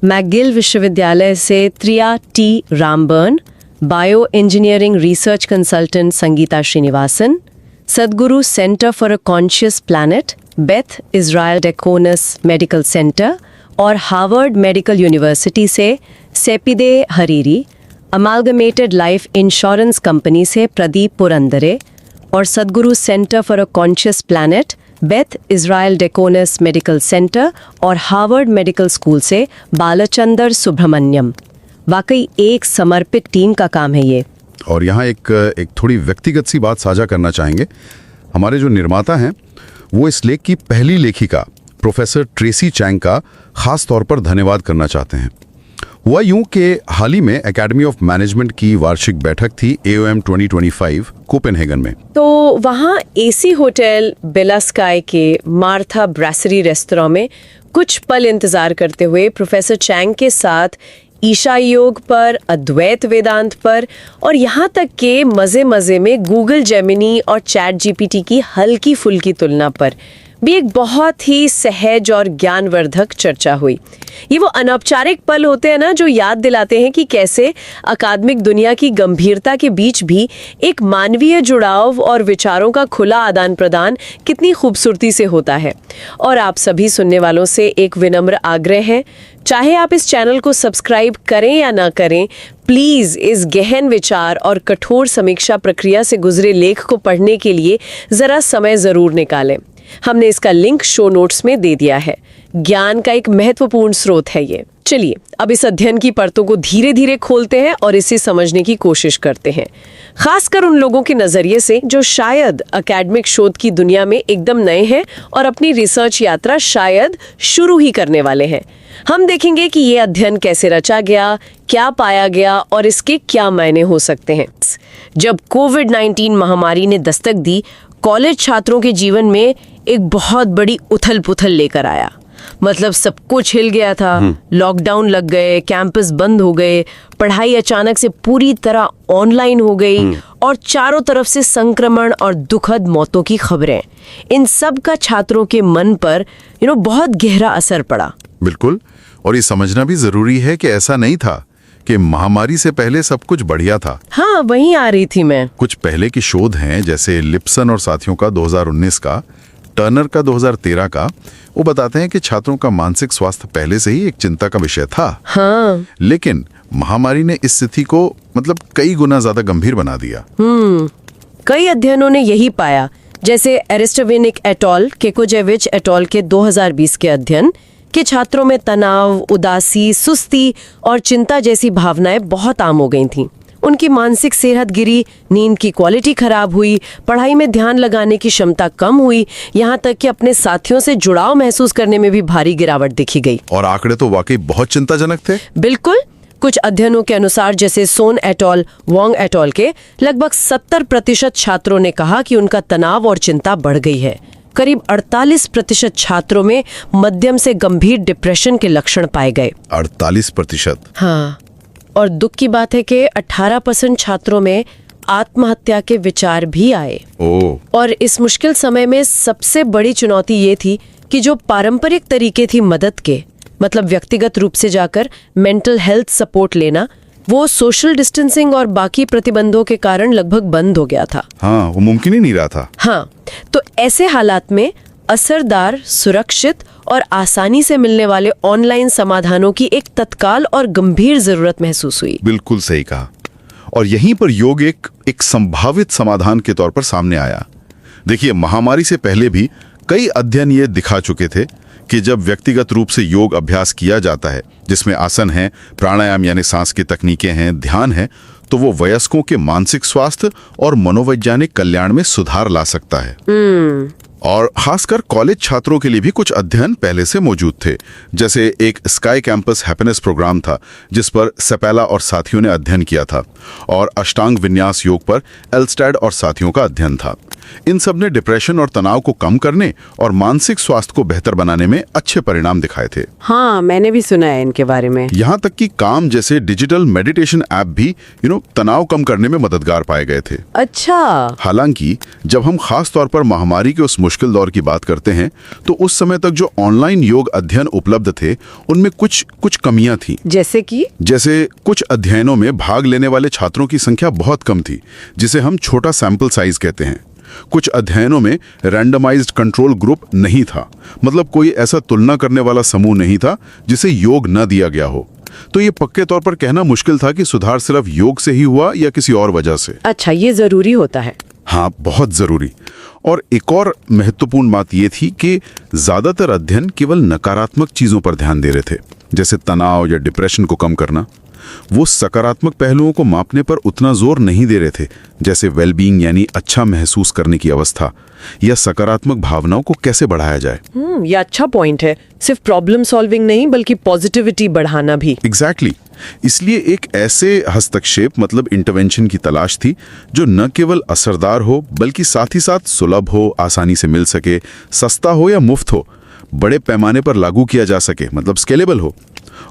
मैकगिल विश्वविद्यालय से Tria T. Rambarn, bio engineering research consultant Sangeeta Srinivasan, Sadhguru Center for a Conscious Planet, Beth Israel Deaconess Medical Center और हार्वर्ड मेडिकल यूनिवर्सिटी से Sepideh Hariri, Amalgamated Life Insurance Company से प्रदीप पुरंदरे और Sadhguru Center for a Conscious Planet, Beth Israel Deaconess Medical Center और Harvard Medical School से बालचंदर सुब्रमण्यम। वाकई एक समर्पित team का काम है ये। और यहाँ एक थोड़ी व्यक्तिगत सी बात साझा करना चाहेंगे। हमारे जो निर्माता हैं वो इस लेख की पहली लेखिका प्रोफेसर ट्रेसी चैंग का खास तौर पर धन्यवाद करना चाहते हैं। हुआ यूं कि हाल ही में एकेडमी ऑफ मैनेजमेंट की वार्षिक बैठक थी AOM 2025 कोपेनहेगन में। तो वहाँ एसी होटल बेला स्काई के मार्था ब्रैसरी रेस्तरां में कुछ पल इंतजार करते हुए प्रोफेसर चैंग के साथ ईशा योग पर, अद्वैत वेदांत पर और यहाँ तक के मजे मजे में गूगल जेमिनी और चैट जीपीटी की हल्की फुल्की तुलना पर भी एक बहुत ही सहज और ज्ञानवर्धक चर्चा हुई। ये वो अनौपचारिक पल होते हैं ना, जो याद दिलाते हैं कि कैसे अकादमिक दुनिया की गंभीरता के बीच भी एक मानवीय जुड़ाव और विचारों का खुला आदान प्रदान कितनी खूबसूरती से होता है। और आप सभी सुनने वालों से एक विनम्र आग्रह है, चाहे आप इस चैनल को सब्सक्राइब करें या ना करें, प्लीज इस गहन विचार और कठोर समीक्षा प्रक्रिया से गुजरे लेख को पढ़ने के लिए जरा समय जरूर निकालें। हमने इसका लिंक शो नोट्स में दे दिया है। ज्ञान का एक महत्वपूर्ण स्रोत है ये। चलिए अब इस अध्ययन की परतों को धीरे धीरे खोलते हैं और इसे समझने की कोशिश करते हैं, खासकर उन लोगों के नजरिए से जो शायद अकेडमिक शोध की दुनिया में एकदम नए हैं और अपनी रिसर्च यात्रा शायद शुरू ही करने वाले हैं। हम देखेंगे कि ये अध्ययन कैसे रचा गया, क्या पाया गया और इसके क्या मायने हो सकते हैं। जब कोविड-19 महामारी ने दस्तक दी, कॉलेज छात्रों के जीवन में एक बहुत बड़ी उथल पुथल लेकर आया। मतलब सब कुछ हिल गया था, लॉकडाउन लग गए, कैंपस बंद हो गए, पढ़ाई अचानक से पूरी तरह ऑनलाइन हो गई और चारों तरफ से संक्रमण और दुखद मौतों की खबरें। इन सब का छात्रों के मन पर बहुत गहरा असर पड़ा। बिल्कुल, और ये समझना भी जरूरी है कि ऐसा नहीं था कि महामारी से पहले सब कुछ बढ़िया था। हाँ, वहीं आ रही थी मैं। कुछ पहले की शोध हैं, जैसे लिप्सन और साथियों का 2019 का, टर्नर का 2013 का, वो बताते हैं कि छात्रों का मानसिक स्वास्थ्य पहले से ही एक चिंता का विषय था। हाँ। लेकिन महामारी ने इस स्थिति को कई गुना ज्यादा गंभीर बना दिया। कई अध्ययनों ने यही पाया, जैसे एरिस्टोविनिक एटॉल, केकोजेविच एटॉल के 2020 के अध्ययन कि छात्रों में तनाव, उदासी, सुस्ती और चिंता जैसी भावनाएं बहुत आम हो गई थीं। उनकी मानसिक सेहत गिरी, नींद की क्वालिटी खराब हुई, पढ़ाई में ध्यान लगाने की क्षमता कम हुई, यहाँ तक कि अपने साथियों से जुड़ाव महसूस करने में भी भारी गिरावट देखी गई। और आंकड़े तो वाकई बहुत चिंताजनक थे। बिल्कुल। कुछ अध्ययनों के अनुसार, जैसे सोन एटॉल, वोंग एटॉल के, लगभग 70% छात्रों ने कहा कि उनका तनाव और चिंता बढ़ गई है। करीब 48% छात्रों में मध्यम से गंभीर डिप्रेशन के लक्षण पाए गए। 48%? हाँ। और दुख की बात है कि 18% छात्रों में आत्महत्या के विचार भी आए। और इस मुश्किल समय में सबसे बड़ी चुनौती ये थी कि जो पारंपरिक तरीके थी मदद के, मतलब व्यक्तिगत रूप से जाकर मेंटल हेल्थ सपोर्ट लेना, वो सोशल डिस्टेंसिंग और बाकी प्रतिबंधों के कारण लगभग बंद हो गया था। हाँ, वो मुमकिन ही नहीं रहा था। हाँ, तो ऐसे हालात में असरदार, सुरक्षित और आसानी से मिलने वाले ऑनलाइन समाधानों की एक तत्काल और गंभीर जरूरत महसूस हुई। बिल्कुल सही कहा। और यहीं पर योग एक संभावित समाधान के तौर पर सामने आया। देखिए, महामारी से पहले भी कई अध्ययन ये दिखा चुके थे कि जब व्यक्तिगत रूप से योग अभ्यास किया जाता है, जिसमें आसन है, प्राणायाम यानी सांस की तकनीकें हैं, ध्यान है, तो वो वयस्कों के मानसिक स्वास्थ्य और मनोवैज्ञानिक कल्याण में सुधार ला सकता है। और खासकर कॉलेज छात्रों के लिए भी कुछ अध्ययन पहले से मौजूद थे। जैसे एक स्काई कैंपस हैप्पीनेस प्रोग्राम था जिस पर सेपेला और साथियों ने अध्ययन किया था, और अष्टांग विन्यास योग पर एल्स्टैड और साथियों का अध्ययन था। इन सब ने डिप्रेशन और तनाव को कम करने और मानसिक स्वास्थ्य को बेहतर बनाने में अच्छे परिणाम दिखाए थे। हाँ, मैंने भी सुना है इनके बारे में। यहाँ तक कि काम जैसे डिजिटल मेडिटेशन ऐप भी तनाव कम करने में मददगार पाए गए थे। अच्छा। हालांकि जब हम खास तौर पर महामारी के उस मुश्किल दौर की बात करते हैं, तो उस समय तक जो ऑनलाइन योग अध्ययन उपलब्ध थे, उनमें कुछ कमियां थी। जैसे कुछ अध्ययनों में भाग लेने वाले छात्रों की संख्या बहुत कम थी, जिसे हम छोटा सैंपल साइज कहते हैं। कुछ अध्ययनों में रैंडमाइज्ड कंट्रोल ग्रुप नहीं था, मतलब कोई ऐसा तुलना करने वाला समूह नहीं था जिसे योग न दिया गया हो। तो ये पक्के तौर पर कहना मुश्किल था कि सुधार सिर्फ योग से ही हुआ या किसी और वजह से। अच्छा, ये जरूरी होता है। हाँ, बहुत जरूरी। और एक और महत्वपूर्ण बात यह थी कि ज्यादातर अध्ययन केवल नकारात्मक चीजों पर ध्यान दे रहे थे, जैसे तनाव या डिप्रेशन को कम करना। वो सकारात्मक पहलुओं को मापने पर उतना जोर नहीं दे रहे थे, जैसे वेलबींग यानी अच्छा महसूस करने की अवस्था, या सकारात्मक भावनाओं को कैसे बढ़ाया जाए। ये अच्छा पॉइंट है। सिर्फ प्रॉब्लम सॉल्विंग नहीं बल्कि पॉजिटिविटी बढ़ाना भी। एग्जैक्टली। इसलिए एक ऐसे हस्तक्षेप मतलब इंटरवेंशन की तलाश थी जो न केवल असरदार हो बल्कि साथ ही साथ सुलभ हो, आसानी से मिल सके, सस्ता हो या मुफ्त हो, बड़े पैमाने पर लागू किया जा सके, मतलब स्केलेबल हो,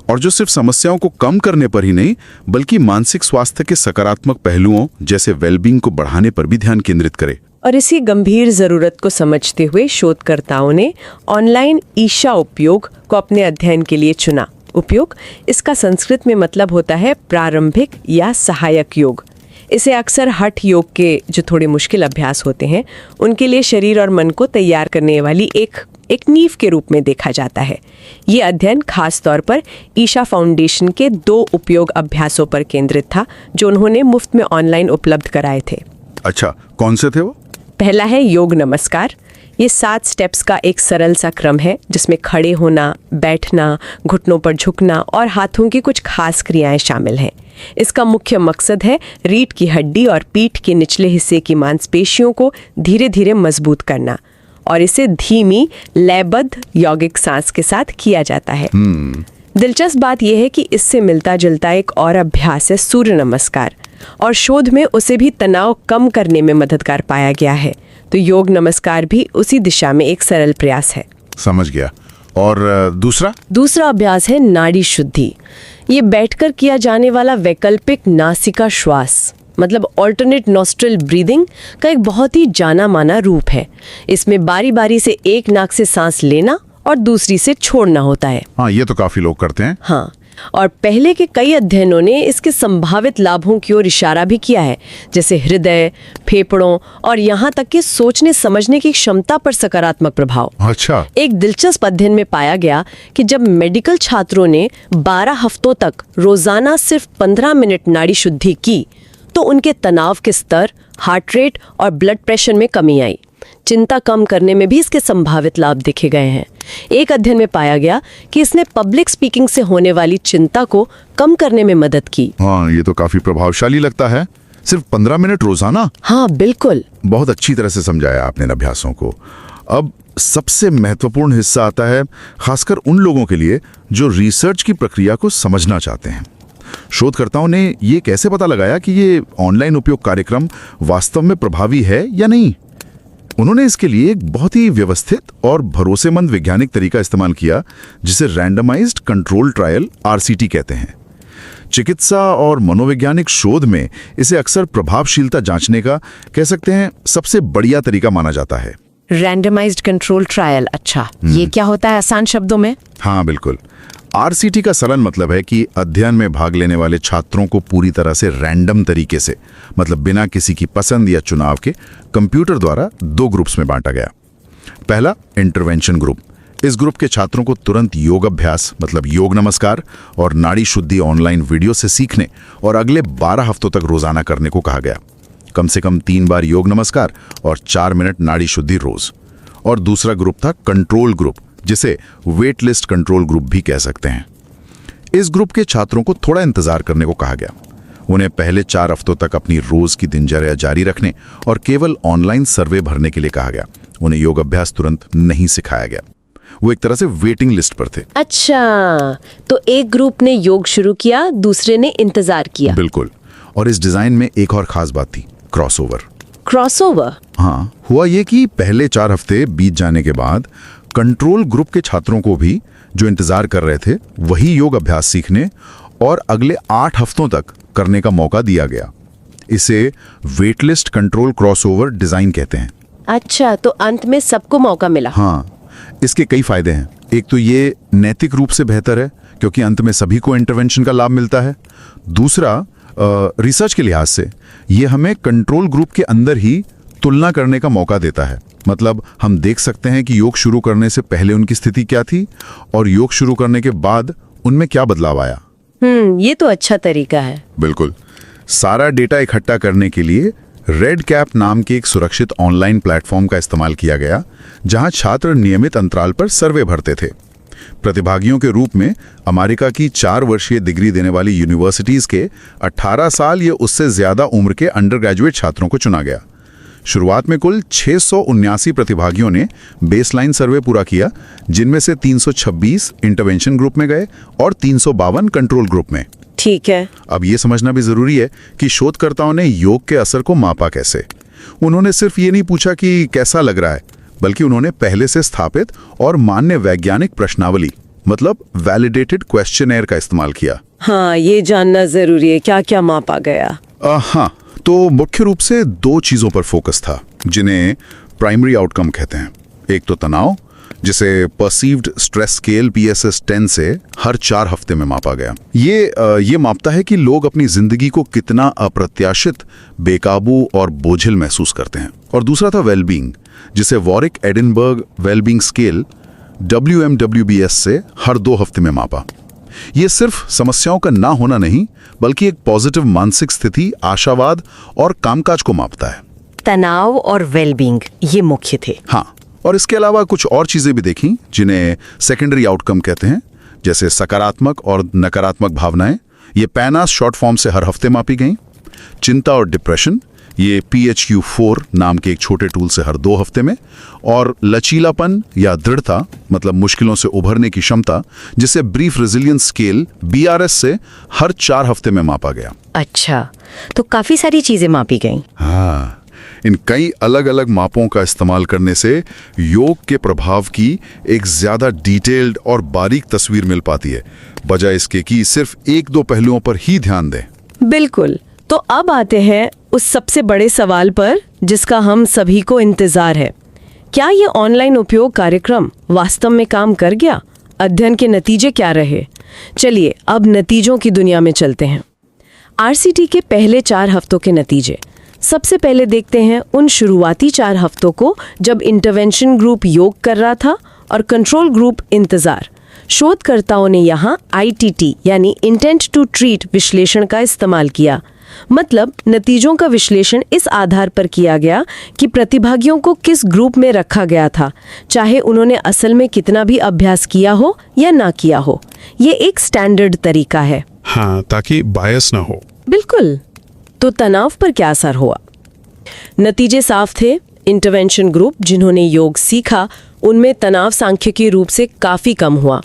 और जो सिर्फ समस्याओं को कम करने पर ही नहीं बल्कि मानसिक स्वास्थ्य के सकारात्मक पहलुओं जैसे वेलबींग को बढ़ाने पर भी ध्यान केंद्रित करे। और इसी गंभीर जरूरत को समझते हुए शोधकर्ताओं ने ऑनलाइन ईशा उपयोग को अपने अध्ययन के लिए चुना। उपयोग, इसका संस्कृत में मतलब होता है प्रारंभिक या सहायक योग। इसे अक्सर हठ योग के जो थोड़े मुश्किल अभ्यास होते हैं उनके लिए शरीर और मन को तैयार करने वाली एक नींव के रूप में देखा जाता है। ये अध्ययन खास तौर पर ईशा फाउंडेशन के 2 उपयोग अभ्यासों पर केंद्रित था जो उन्होंने मुफ्त में ऑनलाइन उपलब्ध कराए थे। अच्छा, कौन से थे वो? पहला है योग नमस्कार। ये 7 स्टेप्स का एक सरल सा क्रम है जिसमें खड़े होना, बैठना, घुटनों पर झुकना और हाथों की कुछ खास क्रियाएं शामिल हैं। इसका मुख्य मकसद है रीढ़ की हड्डी और पीठ के निचले हिस्से की मांसपेशियों को धीरे धीरे मजबूत करना, और इसे धीमी लयबद्ध यौगिक सांस के साथ किया जाता है। दिलचस्प बात यह है कि इससे मिलता जुलता एक और अभ्यास है सूर्य नमस्कार, और शोध में उसे भी तनाव कम करने में मददगार पाया गया है। तो योग नमस्कार भी उसी दिशा में एक सरल प्रयास है। समझ गया। और दूसरा अभ्यास है नाड़ी शुद्धि। ये बैठकर किया जाने वाला वैकल्पिक नासिका श्वास मतलब ऑल्टरनेट नॉस्ट्रल ब्रीदिंग का एक बहुत ही जाना माना रूप है। इसमें बारी बारी से एक नाक से सांस लेना और दूसरी से छोड़ना होता है। हाँ, ये तो काफी लोग करते हैं। हाँ, और पहले के कई अध्ययनों ने इसके संभावित लाभों की ओर इशारा भी किया है, जैसे हृदय, फेफड़ों और यहाँ तक कि सोचने समझने की क्षमता पर सकारात्मक प्रभाव। अच्छा। एक दिलचस्प अध्ययन में पाया गया कि जब मेडिकल छात्रों ने 12 हफ्तों तक रोजाना सिर्फ 15 मिनट नाड़ी शुद्धि की तो उनके तनाव के स्तर, हार्ट रेट और ब्लड प्रेशर में कमी आई। चिंता कम करने में भी इसके संभावित लाभ देखे गए हैं। एक अध्ययन में पाया गया कि इसने पब्लिक स्पीकिंग से होने वाली चिंता को कम करने में मदद की। हाँ, ये तो काफी प्रभावशाली लगता है। सिर्फ 15 मिनट रोजाना? हाँ, बिल्कुल। बहुत अच्छी तरह से समझाया आपने इन अभ्यासों को। अब सबसे महत्वपूर्ण हिस्सा आता है, खासकर उन लोगों के लिए जो रिसर्च की प्रक्रिया को समझना चाहते हैं। शोधकर्ताओं ने ये कैसे पता लगाया कि ये ऑनलाइन उपयोग कार्यक्रम वास्तव में प्रभावी है या नहीं? उन्होंने इसके लिए एक बहुत ही व्यवस्थित और भरोसेमंद वैज्ञानिक तरीका इस्तेमाल किया जिसे रैंडमाइज्ड कंट्रोल ट्रायल RCT कहते हैं। चिकित्सा और मनोवैज्ञानिक शोध में इसे अक्सर प्रभावशीलता जांचने का, कह सकते हैं, सबसे बढ़िया तरीका माना जाता है। रैंडमाइज्ड कंट्रोल ट्रायल, अच्छा, ये क्या होता है आसान शब्दों में? हाँ, बिल्कुल। RCT का सरल मतलब है कि अध्ययन में भाग लेने वाले छात्रों को पूरी तरह से रैंडम तरीके से, मतलब बिना किसी की पसंद या चुनाव के, कंप्यूटर द्वारा 2 ग्रुप्स में बांटा गया। पहला, इंटरवेंशन ग्रुप। इस ग्रुप के छात्रों को तुरंत योग अभ्यास मतलब योग नमस्कार और नाड़ी शुद्धि ऑनलाइन वीडियो से सीखने और अगले 12 हफ्तों तक रोजाना करने को कहा गया। कम से कम 3 बार योग नमस्कार और 4 मिनट नाड़ी शुद्धि रोज। और दूसरा ग्रुप था कंट्रोल ग्रुप, जिसे वेट लिस्ट कंट्रोल ग्रुप भी कह सकते हैं। इस ग्रुप के छात्रों को थोड़ा इंतजार करने को कहा गया। उन्हें पहले 4 हफ्तों तक अपनी रोज की दिनचर्या जारी रखने और केवल ऑनलाइन सर्वे भरने के लिए कहा गया। उन्हें योग अभ्यास तुरंत नहीं सिखाया गया। वो एक तरह से वेटिंग लिस्ट पर थे। अच्छा, तो एक ग्रुप ने योग शुरू किया, दूसरे ने इंतजार किया। बिल्कुल। और इस डिजाइन में एक और खास बात थी, क्रॉसओवर। क्रॉसओवर? हाँ, हुआ ये कि पहले 4 हफ्ते बीत जाने के बाद कंट्रोल ग्रुप के छात्रों को भी, जो इंतजार कर रहे थे, वही योग अभ्यास सीखने और अगले 8 हफ्तों तक करने का मौका दिया गया। इसे वेटलिस्ट कंट्रोल क्रॉसओवर डिजाइन कहते हैं। अच्छा, तो अंत में सबको मौका मिला। हाँ, इसके कई फायदे हैं। एक तो ये नैतिक रूप से बेहतर है क्योंकि अंत में सभी को इंटरवेंशन का लाभ मिलता है। दूसरा, रिसर्च के लिहाज से ये हमें कंट्रोल ग्रुप के अंदर ही तुलना करने का मौका देता है। मतलब हम देख सकते हैं कि योग शुरू करने से पहले उनकी स्थिति क्या थी और योग शुरू करने के बाद उनमें क्या बदलाव आया। ये तो अच्छा तरीका है। बिल्कुल। सारा डेटा इकट्ठा करने के लिए रेड कैप नाम के एक सुरक्षित ऑनलाइन प्लेटफॉर्म का इस्तेमाल किया गया, जहां छात्र नियमित अंतराल पर सर्वे भरते थे। प्रतिभागियों के रूप में अमेरिका की 4 वर्षीय डिग्री देने वाली यूनिवर्सिटीज के 18 साल या उससे ज्यादा उम्र के अंडर ग्रेजुएट छात्रों को चुना गया। शुरुआत में कुल 679 प्रतिभागियों ने बेसलाइन सर्वे पूरा किया, जिनमें से 326 इंटरवेंशन ग्रुप में गए और 352 कंट्रोल ग्रुप में। ठीक है। अब ये समझना भी जरूरी है कि शोधकर्ताओं ने योग के असर को मापा कैसे। उन्होंने सिर्फ ये नहीं पूछा कि कैसा लग रहा है, बल्कि उन्होंने पहले से स्थापित और मान्य वैज्ञानिक प्रश्नावली, मतलब वैलिडेटेड क्वेश्चनएयर का इस्तेमाल किया। हाँ, ये जानना जरूरी है, क्या क्या मापा गया। हाँ, तो मुख्य रूप से 2 चीजों पर फोकस था, जिन्हें प्राइमरी आउटकम कहते हैं। एक तो तनाव, जिसे परसीव्ड स्ट्रेस स्केल PSS-10 से हर 4 हफ्ते में मापा गया। ये मापता है कि लोग अपनी जिंदगी को कितना अप्रत्याशित, बेकाबू और बोझिल महसूस करते हैं। और दूसरा था वेलबींग, जिसे Warwick Edinburgh wellbeing scale WMWBS से हर 2 हफ्ते में मापा। ये सिर्फ समस्याओं का ना होना नहीं, बल्कि एक पॉजिटिव मानसिक स्थिति, आशावाद और कामकाज को मापता है। तनाव और वेलबींग ये मुख्य थे। हाँ, और इसके अलावा कुछ और चीजें भी देखी, जिन्हें सेकेंडरी आउटकम कहते हैं, जैसे सकारात्मक और नकारात्मक भावनाएं। ये पैनास शॉर्ट फॉर्म से हर हफ्ते मापी गई। चिंता और डिप्रेशन, ये PHQ-4 नाम के एक छोटे टूल से हर 2 हफ्ते में। और लचीलापन या दृढ़ता, मतलब मुश्किलों से उभरने की क्षमता, जिसे ब्रीफ रेजिलियंस स्केल BRS से हर 4 हफ्ते में मापा गया। अच्छा, तो काफी सारी चीजें मापी गई। हाँ, इन कई अलग अलग मापों का इस्तेमाल करने से योग के प्रभाव की एक ज्यादा डिटेल्ड और बारीक तस्वीर मिल पाती है, बजाय इसके कि सिर्फ 1-2 पहलुओं पर ही ध्यान दें। बिल्कुल। तो अब आते हैं उस सबसे बड़े सवाल पर, जिसका हम सभी को इंतजार है। क्या ये ऑनलाइन उपयोग कार्यक्रम वास्तव में काम कर गया? अध्ययन के नतीजे क्या रहे? चलिए अब नतीजों की दुनिया में चलते हैं। RCT के पहले 4 हफ्तों के नतीजे। सबसे पहले देखते हैं उन शुरुआती 4 हफ्तों को, जब इंटरवेंशन ग्रुप योग कर रहा था और कंट्रोल ग्रुप इंतजार। शोधकर्ताओं ने यहाँ ITT यानी इंटेंट टू ट्रीट विश्लेषण का इस्तेमाल किया। मतलब नतीजों का विश्लेषण इस आधार पर किया गया कि प्रतिभागियों को किस ग्रुप में रखा गया था, चाहे उन्होंने असल में कितना भी अभ्यास किया हो या ना किया हो। ये एक स्टैंडर्ड तरीका है। हाँ, ताकि बायस ना हो। बिल्कुल। तो तनाव पर क्या असर हुआ? नतीजे साफ थे। इंटरवेंशन ग्रुप जिन्होंने योग सीखा, उनमें तनाव सांख्यिकीय रूप से काफी कम हुआ।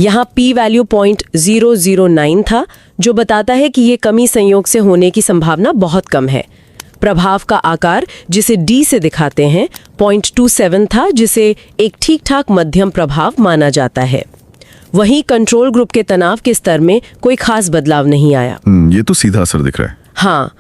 यहाँ p-वैल्यू 0.009 था, जो बताता है कि ये कमी संयोग से होने की संभावना बहुत कम है। प्रभाव का आकार, जिसे D से दिखाते हैं, 0.27 था, जिसे एक ठीक ठाक मध्यम प्रभाव माना जाता है। वहीं कंट्रोल ग्रुप के तनाव के स्तर में कोई खास बदलाव नहीं आया। ये तो सीधा असर दिख रहा है। हाँ,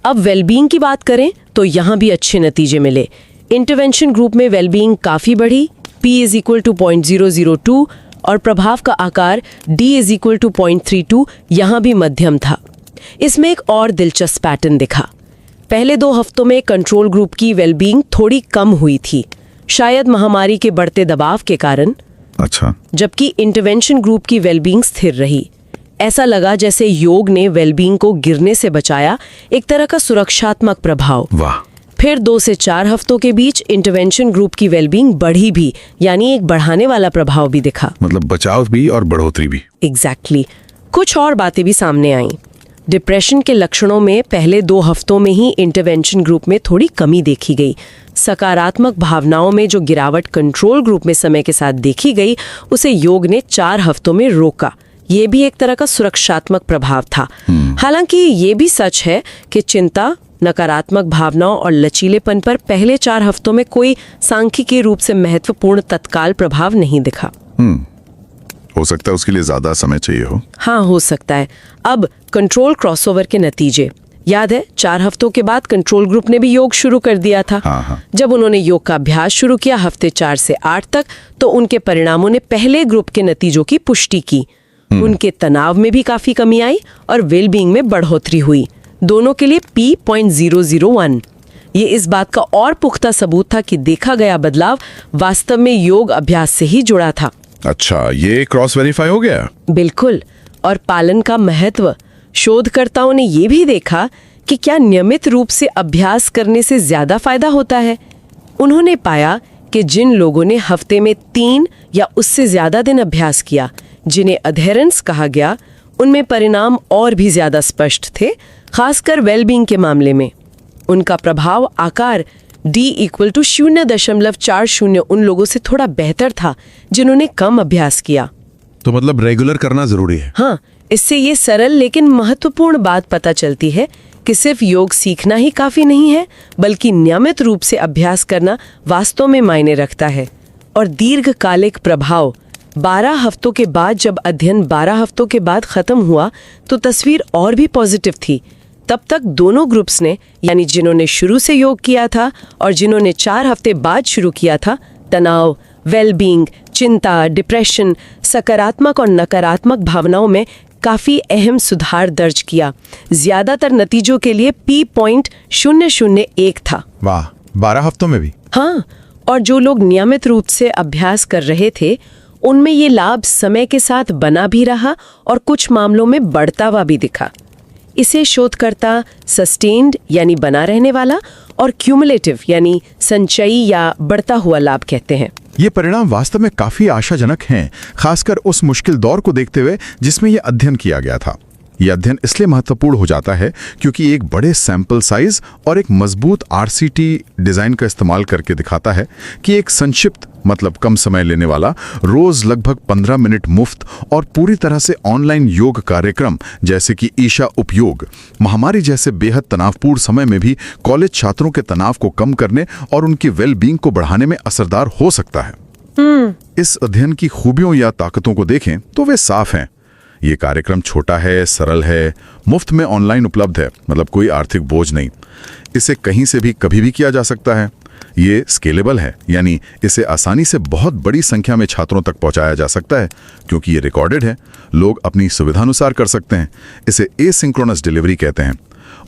अब वेलबींग की बात करें तो यहाँ भी अच्छे नतीजे मिले। इंटरवेंशन ग्रुप में वेलबींग काफ़ी बढ़ी, p = 0.002 और प्रभाव का आकार D = 0.32 यहाँ भी मध्यम था। इसमें एक और दिलचस्प पैटर्न दिखा। पहले 2 हफ्तों में कंट्रोल ग्रुप की वेलबींग थोड़ी कम हुई थी, शायद महामारी के बढ़ते दबाव के कारण। अच्छा। जबकि इंटरवेंशन ग्रुप की वेलबींग स्थिर रही। ऐसा लगा जैसे योग ने वेलबींग को गिरने से बचाया, एक तरह का सुरक्षात्मक प्रभाव। वाह। फिर 2 से 4 हफ्तों के बीच इंटरवेंशन ग्रुप की वेलबींग बढ़ी भी, यानी एक बढ़ाने वाला प्रभाव भी दिखा। मतलब बचाव भी और बढ़ोतरी भी। एग्जैक्टली। कुछ और बातें भी सामने आईं। डिप्रेशन के लक्षणों में पहले 2 हफ्तों में ही इंटरवेंशन ग्रुप में थोड़ी कमी देखी गई। सकारात्मक भावनाओं में जो गिरावट कंट्रोल ग्रुप में समय के साथ देखी गई, उसे योग ने 4 हफ्तों में रोका। ये भी एक तरह का सुरक्षात्मक प्रभाव था। हालांकि ये भी सच है कि चिंता, नकारात्मक भावनाओं और लचीलेपन पर पहले 4 हफ्तों में कोई सांख्यिकीय रूप से महत्वपूर्ण तत्काल प्रभाव नहीं दिखा। हो सकता है उसके लिए ज्यादा समय चाहिए हो। हाँ, हो सकता है। अब कंट्रोल क्रॉसओवर के नतीजे। याद है 4 हफ्तों के बाद कंट्रोल ग्रुप ने भी योग शुरू कर दिया था। हाँ। जब उन्होंने योग का अभ्यास शुरू किया हफ्ते 4 से 8 तक, तो उनके परिणामों ने पहले ग्रुप के नतीजों की पुष्टि की। उनके तनाव में भी काफी कमी आई और वेलबींग में बढ़ोतरी हुई, दोनों के लिए p.001। ये इस बात का और पुख्ता सबूत था कि देखा गया बदलाव वास्तव में योग अभ्यास से ही जुड़ा था। अच्छा, ये क्रॉस वेरीफाई हो गया? बिल्कुल। और पालन का महत्व, शोधकर्ताओं ने ये भी देखा कि क्या नियमित रूप से अभ्यास करने से ज्यादा फायदा होता है। उन्होंने पाया कि जिन लोगों ने हफ्ते में 3 या उससे ज्यादा दिन अभ्यास किया, जिन्हें अधेरेंस कहा गया, उनमें परिणाम और भी ज्यादा स्पष्ट थे, खासकर वेलबींग के मामले में। उनका प्रभाव आकार D = 0.40 उन लोगों से थोड़ा बेहतर था जिन्होंने कम अभ्यास किया। तो मतलब रेगुलर करना जरूरी है। हाँ, इससे ये सरल लेकिन महत्वपूर्ण बात पता चलती है कि सिर्फ योग सीखना ही काफी नहीं है, बल्कि नियमित रूप से अभ्यास करना वास्तव में मायने रखता है। और दीर्घकालिक प्रभाव, 12 हफ्तों के बाद जब अध्ययन 12 हफ्तों के बाद खत्म हुआ तो तस्वीर और भी पॉजिटिव थी। तब तक दोनों ग्रुप्स ने, यानी जिन्होंने शुरू से योग किया था और जिन्होंने 4 हफ्ते बाद शुरू किया था, तनाव, वेलबींग, चिंता, डिप्रेशन, सकारात्मक और नकारात्मक भावनाओं में काफी अहम सुधार दर्ज किया। ज्यादातर नतीजों के लिए P.001 था। वाह, 12 हफ्तों में भी? हाँ, और जो लोग नियमित रूप से अभ्यास कर रहे थे उनमें ये लाभ समय के साथ बना भी रहा और कुछ मामलों में बढ़ता हुआ भी दिखा। इसे शोधकर्ता सस्टेन्ड यानी बना रहने वाला और क्यूमुलेटिव यानी संचयी या बढ़ता हुआ लाभ कहते हैं। ये परिणाम वास्तव में काफी आशाजनक हैं, खासकर उस मुश्किल दौर को देखते हुए जिसमें यह अध्ययन किया गया था। यह अध्ययन इसलिए महत्वपूर्ण हो जाता है क्योंकि एक बड़े सैंपल साइज और एक मजबूत RCT डिजाइन का इस्तेमाल करके दिखाता है कि एक संक्षिप्त, मतलब कम समय लेने वाला, रोज लगभग 15 मिनट मुफ्त और पूरी तरह से ऑनलाइन योग कार्यक्रम जैसे कि ईशा उपयोग, महामारी जैसे बेहद तनावपूर्ण समय में भी कॉलेज छात्रों के तनाव को कम करने और उनकी वेलबींग को बढ़ाने में असरदार हो सकता है। इस अध्ययन की खूबियों या ताकतों को देखें तो वे साफ हैं। ये कार्यक्रम छोटा है, सरल है, मुफ्त में ऑनलाइन उपलब्ध है, मतलब कोई आर्थिक बोझ नहीं। इसे कहीं से भी कभी भी किया जा सकता है। ये स्केलेबल है, यानी इसे आसानी से बहुत बड़ी संख्या में छात्रों तक पहुंचाया जा सकता है क्योंकि ये रिकॉर्डेड है, लोग अपनी सुविधानुसार कर सकते हैं। इसे एसिंक्रोनस डिलीवरी कहते हैं।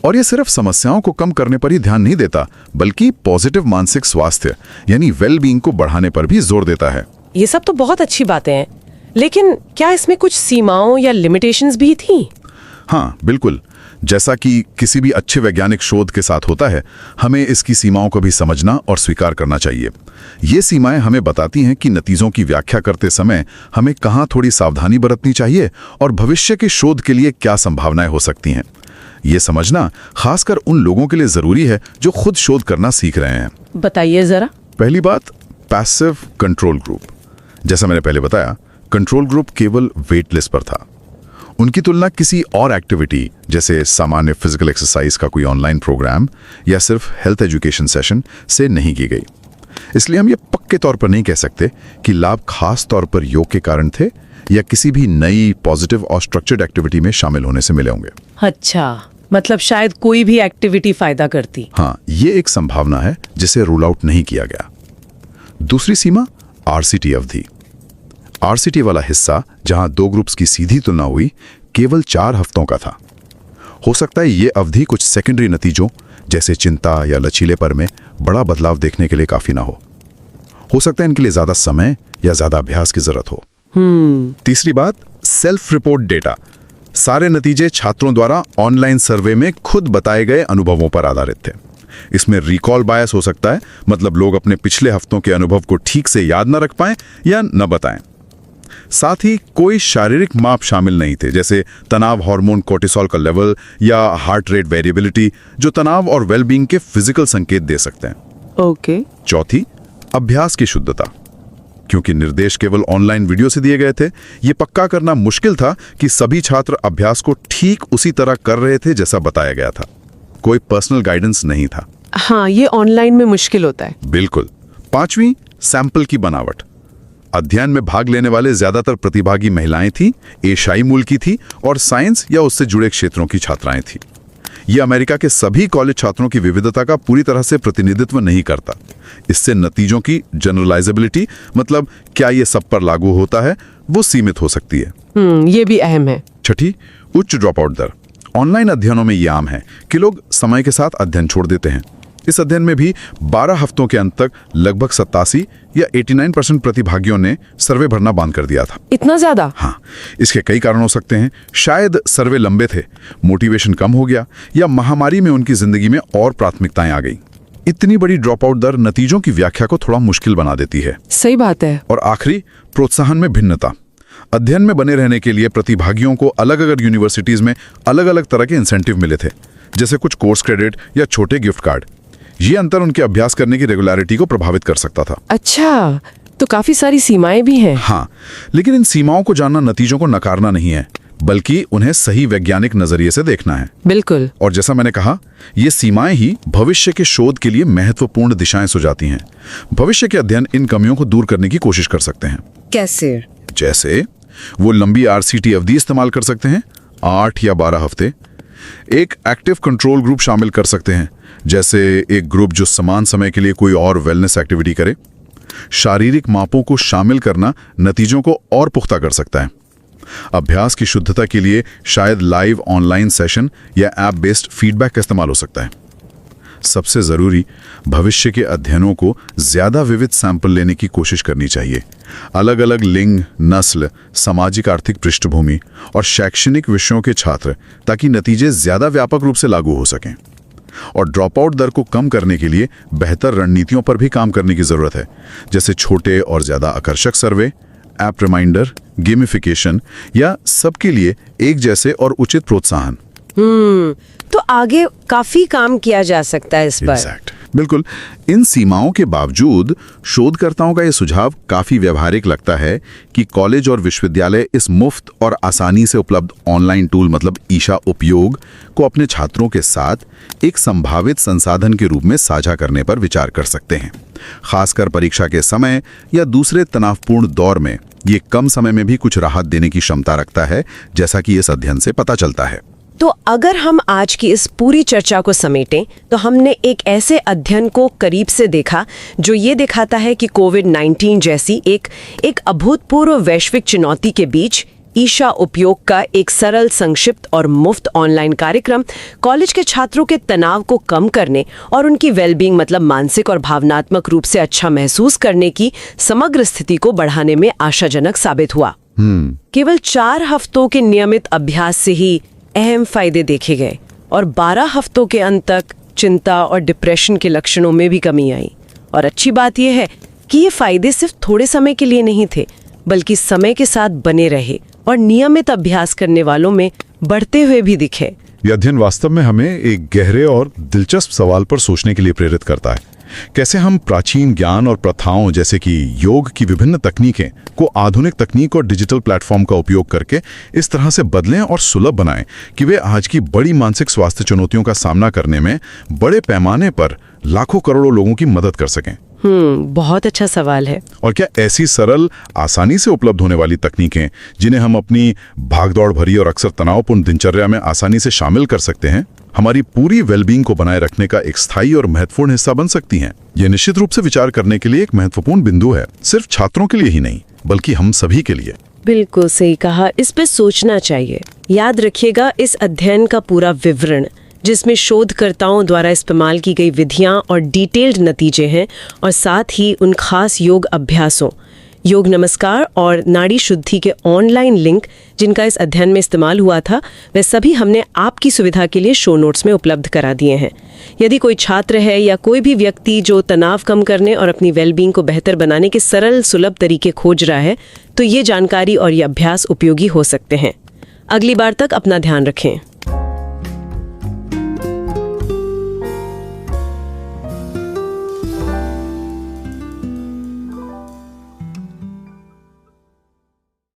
और ये सिर्फ समस्याओं को कम करने पर ही ध्यान नहीं देता, बल्कि पॉजिटिव मानसिक स्वास्थ्य यानी वेलबींग को बढ़ाने पर भी जोर देता है। ये सब तो बहुत अच्छी बातें हैं, लेकिन क्या इसमें कुछ सीमाओं या लिमिटेशंस भी थी? हाँ, बिल्कुल। जैसा कि किसी भी अच्छे वैज्ञानिक शोध के साथ होता है, हमें इसकी सीमाओं को भी समझना और स्वीकार करना चाहिए। ये सीमाएं हमें बताती हैं कि नतीजों की व्याख्या करते समय हमें कहाँ थोड़ी सावधानी बरतनी चाहिए और भविष्य के शोध के लिए क्या संभावनाएं हो सकती हैं। ये समझना खासकर उन लोगों के लिए जरूरी है जो खुद शोध करना सीख रहे हैं। बताइए जरा। पहली बात, पैसिव कंट्रोल ग्रुप। जैसा मैंने पहले बताया, कंट्रोल ग्रुप केवल वेट लिस्ट पर था। उनकी तुलना किसी और एक्टिविटी जैसे सामान्य फिजिकल एक्सरसाइज का कोई ऑनलाइन प्रोग्राम या सिर्फ हेल्थ एजुकेशन सेशन से नहीं की गई। इसलिए हम ये पक्के तौर पर नहीं कह सकते कि लाभ खास तौर पर योग के कारण थे या किसी भी नई पॉजिटिव और स्ट्रक्चर्ड एक्टिविटी में शामिल होने से मिले होंगे। अच्छा, मतलब शायद कोई भी एक्टिविटी फायदा करती। हाँ, ये एक संभावना है जिसे रूल आउट नहीं किया गया। दूसरी सीमा, RCT अवधि। RCT वाला हिस्सा, जहां 2 ग्रुप्स की सीधी तुलना हुई, केवल 4 हफ्तों का था। हो सकता है ये अवधि कुछ सेकेंडरी नतीजों जैसे चिंता या लचीलेपन में बड़ा बदलाव देखने के लिए काफी ना हो सकता है इनके लिए ज्यादा समय या ज्यादा अभ्यास की जरूरत हो। तीसरी बात, सेल्फ रिपोर्ट डेटा। सारे नतीजे छात्रों द्वारा ऑनलाइन सर्वे में खुद बताए गए अनुभवों पर आधारित थे। इसमें रिकॉल बायस हो सकता है, मतलब लोग अपने पिछले हफ्तों के अनुभव को ठीक से याद न रख पाएं या न बताएं। साथ ही कोई शारीरिक माप शामिल नहीं थे, जैसे तनाव हार्मोन कोर्टिसोल का लेवल या हार्ट रेट वेरिएबिलिटी, जो तनाव और वेलबींग के फिजिकल संकेत दे सकते हैं। ओके। चौथी, अभ्यास की शुद्धता। क्योंकि निर्देश केवल ऑनलाइन वीडियो से दिए गए थे, ये पक्का करना मुश्किल था कि सभी छात्र अभ्यास को ठीक उसी तरह कर रहे थे जैसा बताया गया था। कोई पर्सनल गाइडेंस नहीं था। हाँ, ये ऑनलाइन में मुश्किल होता है। बिल्कुल। पांचवी, सैंपल की बनावट। अध्ययन में भाग लेने वाले ज्यादातर प्रतिभागी महिलाएं थीं, एशियाई मूल की थी और साइंस या उससे जुड़े क्षेत्रों की छात्राएं थीं। यह अमेरिका के सभी कॉलेज छात्रों की विविधता का पूरी तरह से प्रतिनिधित्व नहीं करता। इससे नतीजों की जनरलाइजेबिलिटी, मतलब क्या ये सब पर लागू होता है, वो सीमित हो सकती है। ये भी अहम है। छठी, उच्च ड्रॉप आउट दर। ऑनलाइन अध्ययनों में ये आम है कि लोग समय के साथ अध्ययन छोड़ देते हैं। इस अध्ययन में भी 12 हफ्तों के अंत तक लगभग 87 या 89% प्रतिभागियों ने सर्वे भरना बंद कर दिया था। इतना ज्यादा? हाँ, इसके कई कारण हो सकते हैं। शायद सर्वे लंबे थे, मोटिवेशन कम हो गया, या महामारी में उनकी जिंदगी में और प्राथमिकताएं आ गई। इतनी बड़ी ड्रॉप आउट दर नतीजों की व्याख्या को थोड़ा मुश्किल बना देती है। सही बात है। और आखिरी, प्रोत्साहन में भिन्नता। अध्ययन में बने रहने के लिए प्रतिभागियों को अलग अलग यूनिवर्सिटीज में अलग अलग तरह के इंसेंटिव मिले थे, जैसे कुछ कोर्स क्रेडिट या छोटे गिफ्ट कार्ड। ये अंतर उनके अभ्यास करने की रेगुलरिटी को प्रभावित कर सकता था। अच्छा, तो काफी सारी सीमाएं भी हैं। हाँ, लेकिन इन सीमाओं को जानना नतीजों को नकारना नहीं है, बल्कि उन्हें सही वैज्ञानिक नजरिए से देखना है। बिल्कुल। और जैसा मैंने कहा, ये सीमाएं ही भविष्य के शोध के लिए महत्वपूर्ण दिशाएं सुझाती हैं। भविष्य के अध्ययन इन कमियों को दूर करने की कोशिश कर सकते हैं। कैसे? जैसे वो लंबी RCT अवधि इस्तेमाल कर सकते हैं, 8 या 12 हफ्ते। एक एक्टिव कंट्रोल ग्रुप शामिल कर सकते हैं, जैसे एक ग्रुप जो समान समय के लिए कोई और वेलनेस एक्टिविटी करे। शारीरिक मापों को शामिल करना नतीजों को और पुख्ता कर सकता है। अभ्यास की शुद्धता के लिए शायद लाइव ऑनलाइन सेशन या ऐप बेस्ड फीडबैक का इस्तेमाल हो सकता है। सबसे जरूरी, भविष्य के अध्ययनों को ज्यादा विविध सैंपल लेने की कोशिश करनी चाहिए। अलग अलग लिंग, नस्ल, सामाजिक आर्थिक पृष्ठभूमि और शैक्षणिक विषयों के छात्र, ताकि नतीजे ज्यादा व्यापक रूप से लागू हो सकें। और ड्रॉप आउट दर को कम करने के लिए बेहतर रणनीतियों पर भी काम करने की जरूरत है, जैसे छोटे और ज्यादा आकर्षक सर्वे, ऐप रिमाइंडर, गेमिफिकेशन या सबके लिए एक जैसे और उचित प्रोत्साहन। तो आगे काफी काम किया जा सकता है इस पर। Exact. बिल्कुल। इन सीमाओं के बावजूद शोधकर्ताओं का यह सुझाव काफी व्यवहारिक लगता है कि कॉलेज और विश्वविद्यालय इस मुफ्त और आसानी से उपलब्ध ऑनलाइन टूल मतलब ईशा उपयोग को अपने छात्रों के साथ एक संभावित संसाधन के रूप में साझा करने पर विचार कर सकते हैं। खासकर परीक्षा के समय या दूसरे तनावपूर्ण दौर में ये कम समय में भी कुछ राहत देने की क्षमता रखता है, जैसा कि इस अध्ययन से पता चलता है। तो अगर हम आज की इस पूरी चर्चा को समेटें, तो हमने एक ऐसे अध्ययन को करीब से देखा जो ये दिखाता है कि कोविड-19 जैसी एक अभूतपूर्व वैश्विक चुनौती के बीच ईशा उपयोग का एक सरल, संक्षिप्त और मुफ्त ऑनलाइन कार्यक्रम कॉलेज के छात्रों के तनाव को कम करने और उनकी वेलबींग मतलब मानसिक और भावनात्मक रूप से अच्छा महसूस करने की समग्र स्थिति को बढ़ाने में आशाजनक साबित हुआ। केवल 4 हफ्तों के नियमित अभ्यास से ही अहम फायदे देखे गए और 12 हफ्तों के अंत तक चिंता और डिप्रेशन के लक्षणों में भी कमी आई। और अच्छी बात यह है कि ये फायदे सिर्फ थोड़े समय के लिए नहीं थे, बल्कि समय के साथ बने रहे और नियमित अभ्यास करने वालों में बढ़ते हुए भी दिखे। यह अध्ययन वास्तव में हमें एक गहरे और दिलचस्प सवाल पर सोचने के लिए प्रेरित करता है। कैसे हम प्राचीन ज्ञान और प्रथाओं जैसे कि योग की विभिन्न तकनीकें को आधुनिक तकनीक और डिजिटल प्लेटफॉर्म का उपयोग करके इस तरह से बदलें और सुलभ बनाएं कि वे आज की बड़ी मानसिक स्वास्थ्य चुनौतियों का सामना करने में बड़े पैमाने पर लाखों करोड़ों लोगों की मदद कर सकें। बहुत अच्छा सवाल है। और क्या ऐसी सरल, आसानी से उपलब्ध होने वाली तकनीकें जिन्हें हम अपनी भागदौड़ भरी और अक्सर तनावपूर्ण दिनचर्या में आसानी से शामिल कर सकते हैं, हमारी पूरी वेलबींग को बनाए रखने का एक स्थायी और महत्वपूर्ण हिस्सा बन सकती हैं? यह निश्चित रूप से विचार करने के लिए एक महत्वपूर्ण बिंदु है, सिर्फ छात्रों के लिए ही नहीं बल्कि हम सभी के लिए। बिल्कुल सही कहा, इस पे सोचना चाहिए। याद रखिएगा, इस अध्ययन का पूरा विवरण, जिसमें शोधकर्ताओं द्वारा इस्तेमाल की गई विधियां और डिटेल्ड नतीजे हैं, और साथ ही उन खास योग अभ्यासों, योग नमस्कार और नाड़ी शुद्धि के ऑनलाइन लिंक जिनका इस अध्ययन में इस्तेमाल हुआ था, वे सभी हमने आपकी सुविधा के लिए शो नोट्स में उपलब्ध करा दिए हैं। यदि कोई छात्र है या कोई भी व्यक्ति जो तनाव कम करने और अपनी वेलबींग को बेहतर बनाने के सरल, सुलभ तरीके खोज रहा है, तो ये जानकारी और ये अभ्यास उपयोगी हो सकते हैं। अगली बार तक अपना ध्यान रखें।